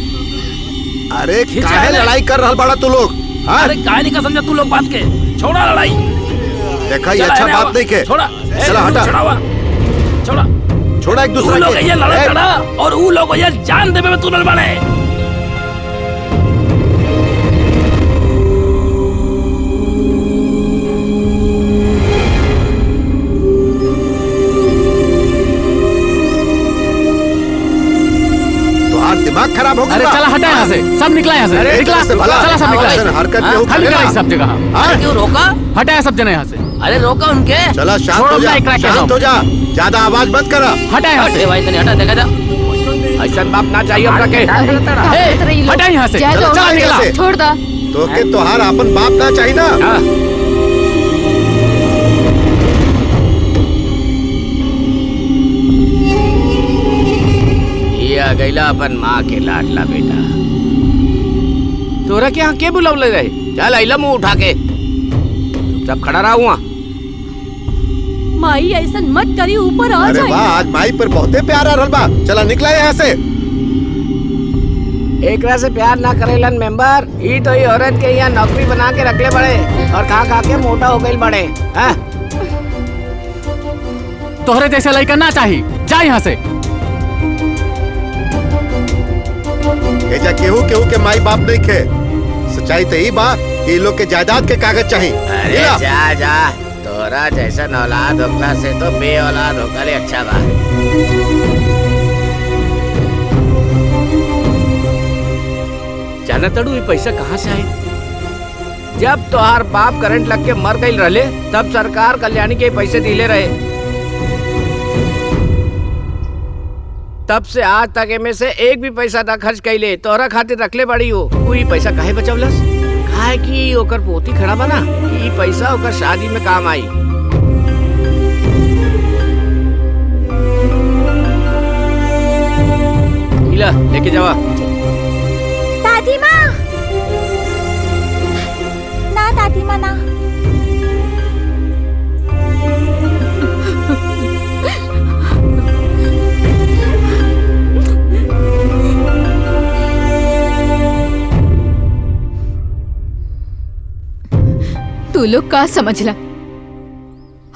S5: अरे काहे लड़ाई कर रहा बड़ा तू लोग?
S12: अरे काहे नहीं का समझा तू लोग बात के? छोड़ा लड़ाई।
S5: देखा ये अच्छा बात नहीं के।
S12: छोड़ा।
S5: चला हटा।
S12: छोड़ा।
S5: छोड़ा एक दूसरे
S12: लोग ये लड़ा चढ़ा और वो लोग ये जान देवे में तू लड़ बने।
S5: दिमाग खराब हो गया।
S11: अरे चला हटा यहाँ से, सब निकला यहाँ से। निकला चला सब निकला।
S5: हरकत
S11: निकला सब जगह।
S6: क्यों रोका?
S11: हटाया सब जने यहाँ से।
S6: अरे रोका उनके।
S5: चला शांत हो जा, शांत हो जा, ज्यादा आवाज मत करा।
S11: हटा यहाँ से।
S6: भाई तने हटा देखा जा।
S12: ऐसा बाप ना चाहिए हमरा के।
S11: हटा यहाँ से।
S5: चला निकला।
S10: छोड़ दा।
S5: तो के तोहार अपन बाप ना चाहिए ना।
S3: ये गैला अपन माँ के लाडला बेटा।
S12: तोरा के यहाँ के बुलावले रहे?
S3: चल आइला मुंह उठा के।
S12: सब खड़ा रहा हुआ।
S8: माई ऐसा मत करी, ऊपर आ
S5: अरे
S8: जाए।
S5: वाह, आज माई पर बहुते प्यार आ रहल बा। चला निकला यहाँ से।
S12: एकरा से प्यार ना करेलन मेंबर। ई तो ये औरत के यहाँ नौकरी बना के रखले बड़े और खा के मोटा हो गई बड़े।
S11: तोहरे जैसे लड़का ना चाहिए, जा यहाँ से।
S5: एजा केहू केहू के माई बाप नहीं खे। सच्चाई तो ही बा कि लोग के जायदाद के कागज चाहिए।
S3: अरे जा जा, तोरा जैसा औलाद होकला से तो बे औलाद होकले अच्छा बा।
S12: जाना तड़ू ये पैसा कहाँ से आए? जब तोहार बाप करंट लग के मर गई रहले तब सरकार कल्याणी के पैसे दिले रहे। तब से आज तक एमे से एक भी पैसा ना खर्च कैले, तोहरा खातिर रखले बड़ी हो। कोई पैसा काहे बचवलस? काहे कि ओकर पोती खड़ा बना कि पैसा ओकर शादी में काम आई। इला लेके जावा।
S8: दादी माँ ना, दादी माँ ना।
S10: तू लोग का समझला?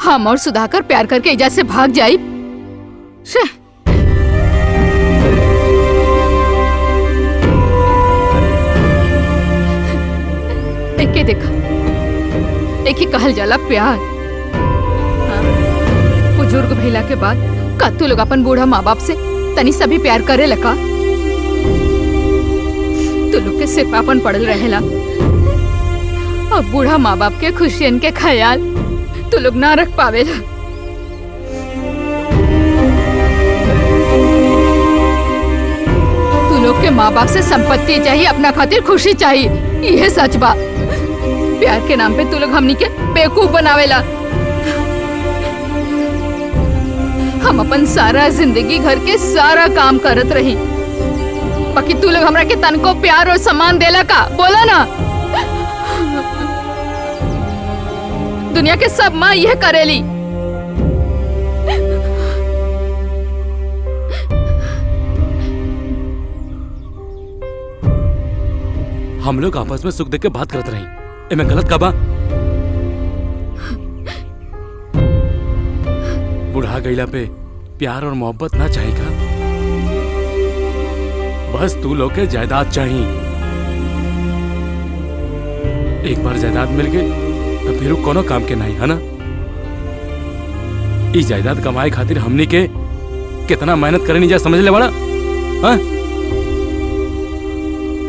S10: हम और सुधाकर प्यार करके इजाज़त से भाग जाई। एके देखा, एक ही कहल जाला प्यार। बुजुर्ग भइला के बाद का तू लोग अपन बूढ़ा माँ बाप से तनी सभी प्यार करे लका? तू लोग के सिर पापन पड़ल रहेला और बूढ़ा माँ बाप के खुशियन के ख्याल तू लोग ना रख पावेला। तू लोग के माँ बाप से संपत्ति चाहिए, अपना खातिर खुशी चाहिए। यह सच बा। प्यार के नाम पे तू लोग हमनी के बेवकूफ बनावेला। हम अपन सारा जिंदगी घर के सारा काम करत रही, बाकी तू लोग हमरा के तन को प्यार और सम्मान देला का? बोला ना। दुनिया के सब माँ यह करेली।
S4: हम लोग आपस में सुख देख के बात करते रही। ए मैं गलत कबा? बुढ़ा गईला पे प्यार और मोहब्बत ना चाहेगा, बस तू लोग के जायदाद चाहिए। एक बार जायदाद मिल गई तो फिर कोनो काम के नहीं, है ना? इस जायदाद कमाए खातिर हमनी के कितना मेहनत करनी जा, समझ ले बड़ा। हाँ?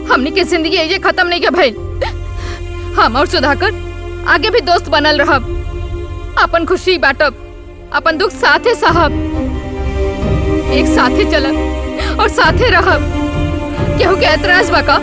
S10: हमनी के जिंदगी ये खत्म नहीं के भाई। हम और सुधाकर आगे भी दोस्त बनल रहब, अपन खुशी बांटब, अपन दुख साथे सहब, एक साथे चलब और साथे रहब। केहू के एतराज बा का?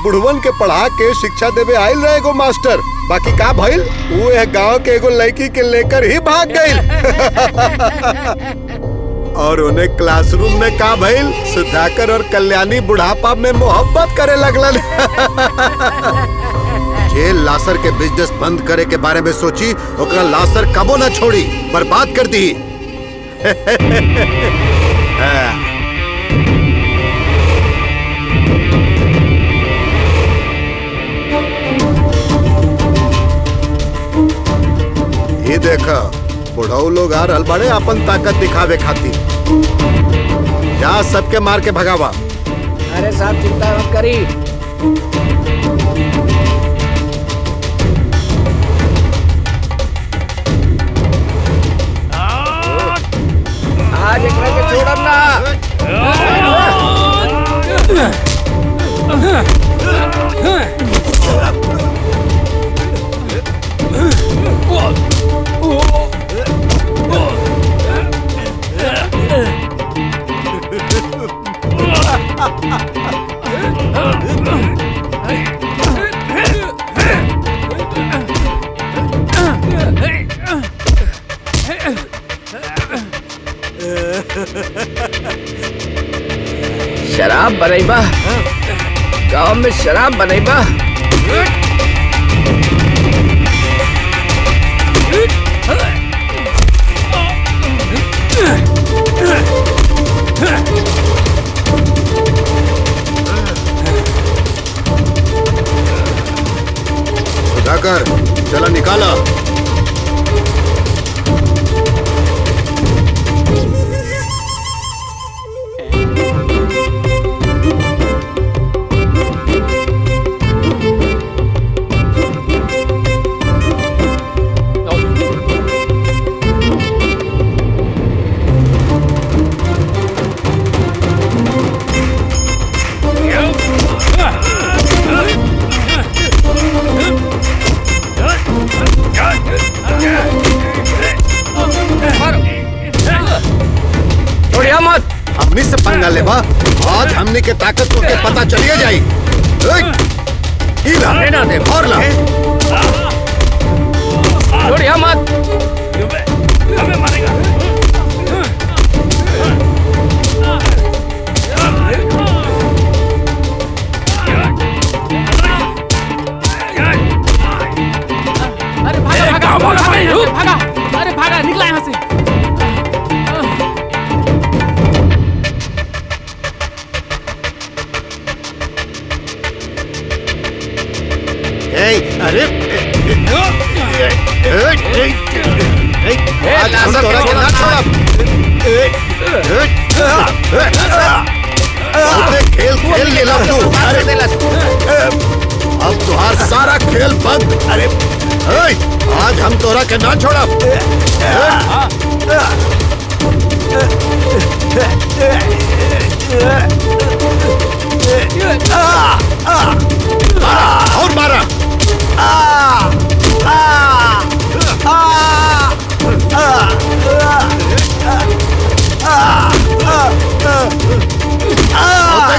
S5: बुढ़वन के पढ़ा के शिक्षा देवे आयल रहे एगो मास्टर। बाकी का भइल, वो है गांव के एगो लड़की के लेकर ही भाग गइल। और उन्हें क्लासरूम में का भइल, सुधाकर और कल्याणी बुढ़ापा में मोहब्बत करे लगलन। जे लासर के बिजनेस बंद करे के बारे में सोची, ओकरा लासर कबो न छोड़ी, बर्बाद कर दी। ये देखा, बुढ़ऊ लोग आ रहल बाड़े अपन ताकत दिखावे खातिर। जा सबके मार के भगावा।
S12: अरे साहब चिंता मत करी। आज एकरा के छोड़ब ना। शराब बनैबा, गांव में शराब बनैबा।
S5: सुधाकर, चला निकाला। हमनी से पंगा लेबा, आज हमनी के ताकत तुमके पता चलिए जाई।
S12: लेना दे
S5: और ला।
S12: छोड़िया मत। हमें मारेगा।
S11: अरे भागा भागा भागा भागा, अरे भागा, निकला यहाँ से।
S5: अरे आज हम तोरा के ना छोड़ब। खेल खेल लेला तू। अब तुहार सारा खेल बंद। अरे आज हम तोरा के ना छोड़ब। और मारा।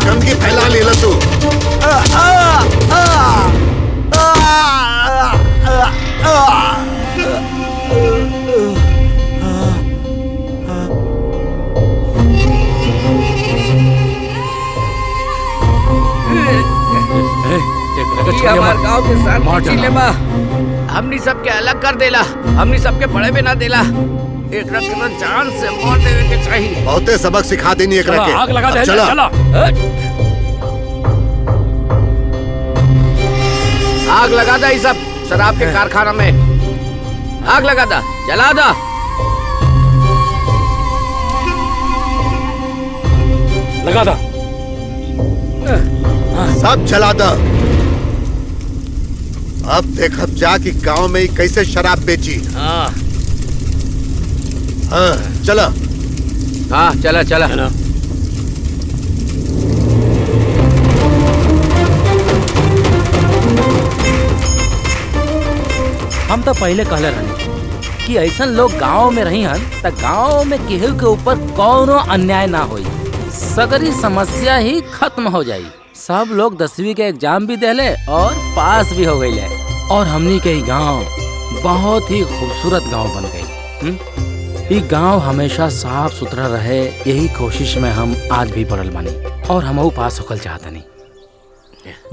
S5: गंदगी फैला लेला तू।
S12: गाँव के साथ हमनी सबके अलग कर देला, हमनी सबके बड़े में ना देला। एकरा के जान से मार देवे के चाहिए।
S5: बहुते सबक सिखा देनी एकरा के।
S11: आग लगा दे।
S5: चला।
S12: आग लगा दा ये सब शराब के कारखाना में। आग लगा दा, जला दा।
S11: लगा दा।
S5: सब जला दा। अब देखब जा कि गांव में कैसे शराब बेची।
S12: हाँ
S5: चला।
S12: हाँ चला चला।
S6: हम तो पहले कहले रहनी कि ऐसा लोग गांव में रही हन त गांव में केहू के ऊपर कौनो अन्याय ना होई, सगरी समस्या ही खत्म हो जाई। सब लोग 10वीं के एग्जाम भी देले और पास भी हो गए। और हमनी के गांव बहुत ही खूबसूरत गांव बन गई। ये गांव हमेशा साफ सुथरा रहे, यही कोशिश में हम आज भी पड़ल बानी और हमहू पास होकर चाहतनी।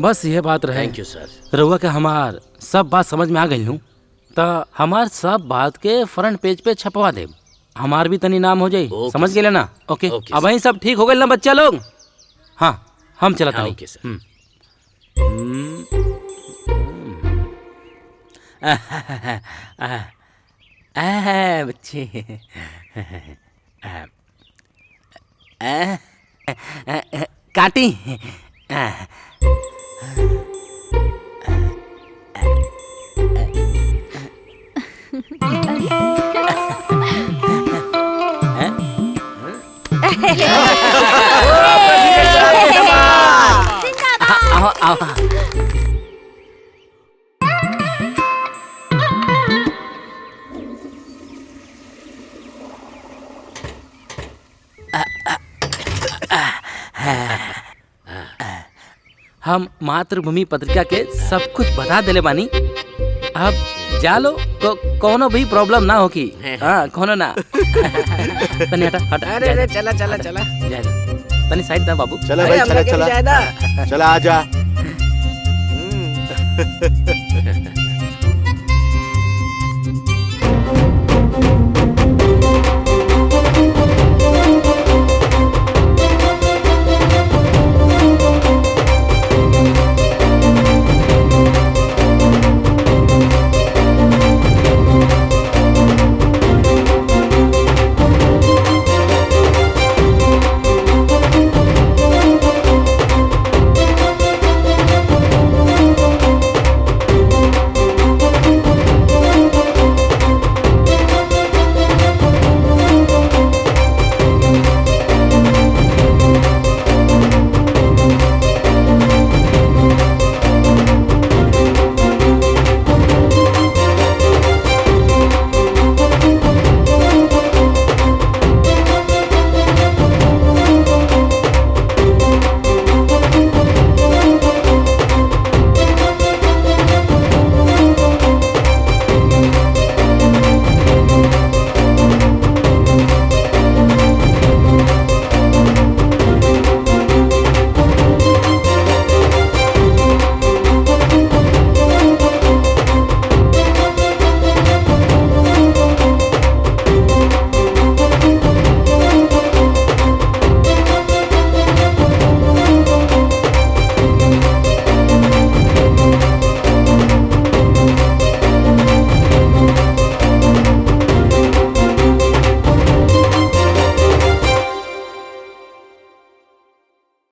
S6: बस ये बात रहे।
S3: थैंक यू सर।
S6: रउआ के हमार सब बात समझ में आ गई हूँ तो हमार सब बात के फ्रंट पेज पे छपवा दे, हमार भी तनी नाम हो जाई। समझ गए ना? ओके, अब वही सब ठीक हो गए ना बच्चा लोग? हाँ, हम चला था।
S3: ओके सर।
S6: बच्चे काटी। आओ आओ। हम मातृभूमि पत्रिका के सब कुछ बता देले बानी। अब जा लो तो कोनो भी प्रॉब्लम ना होगी। हाँ, कोनो ना। तनी हटा हटा।
S12: अरे चला चला चला।
S6: जा तनी साइड दा बाबू।
S5: चला भाई, चला चला चला, आजा।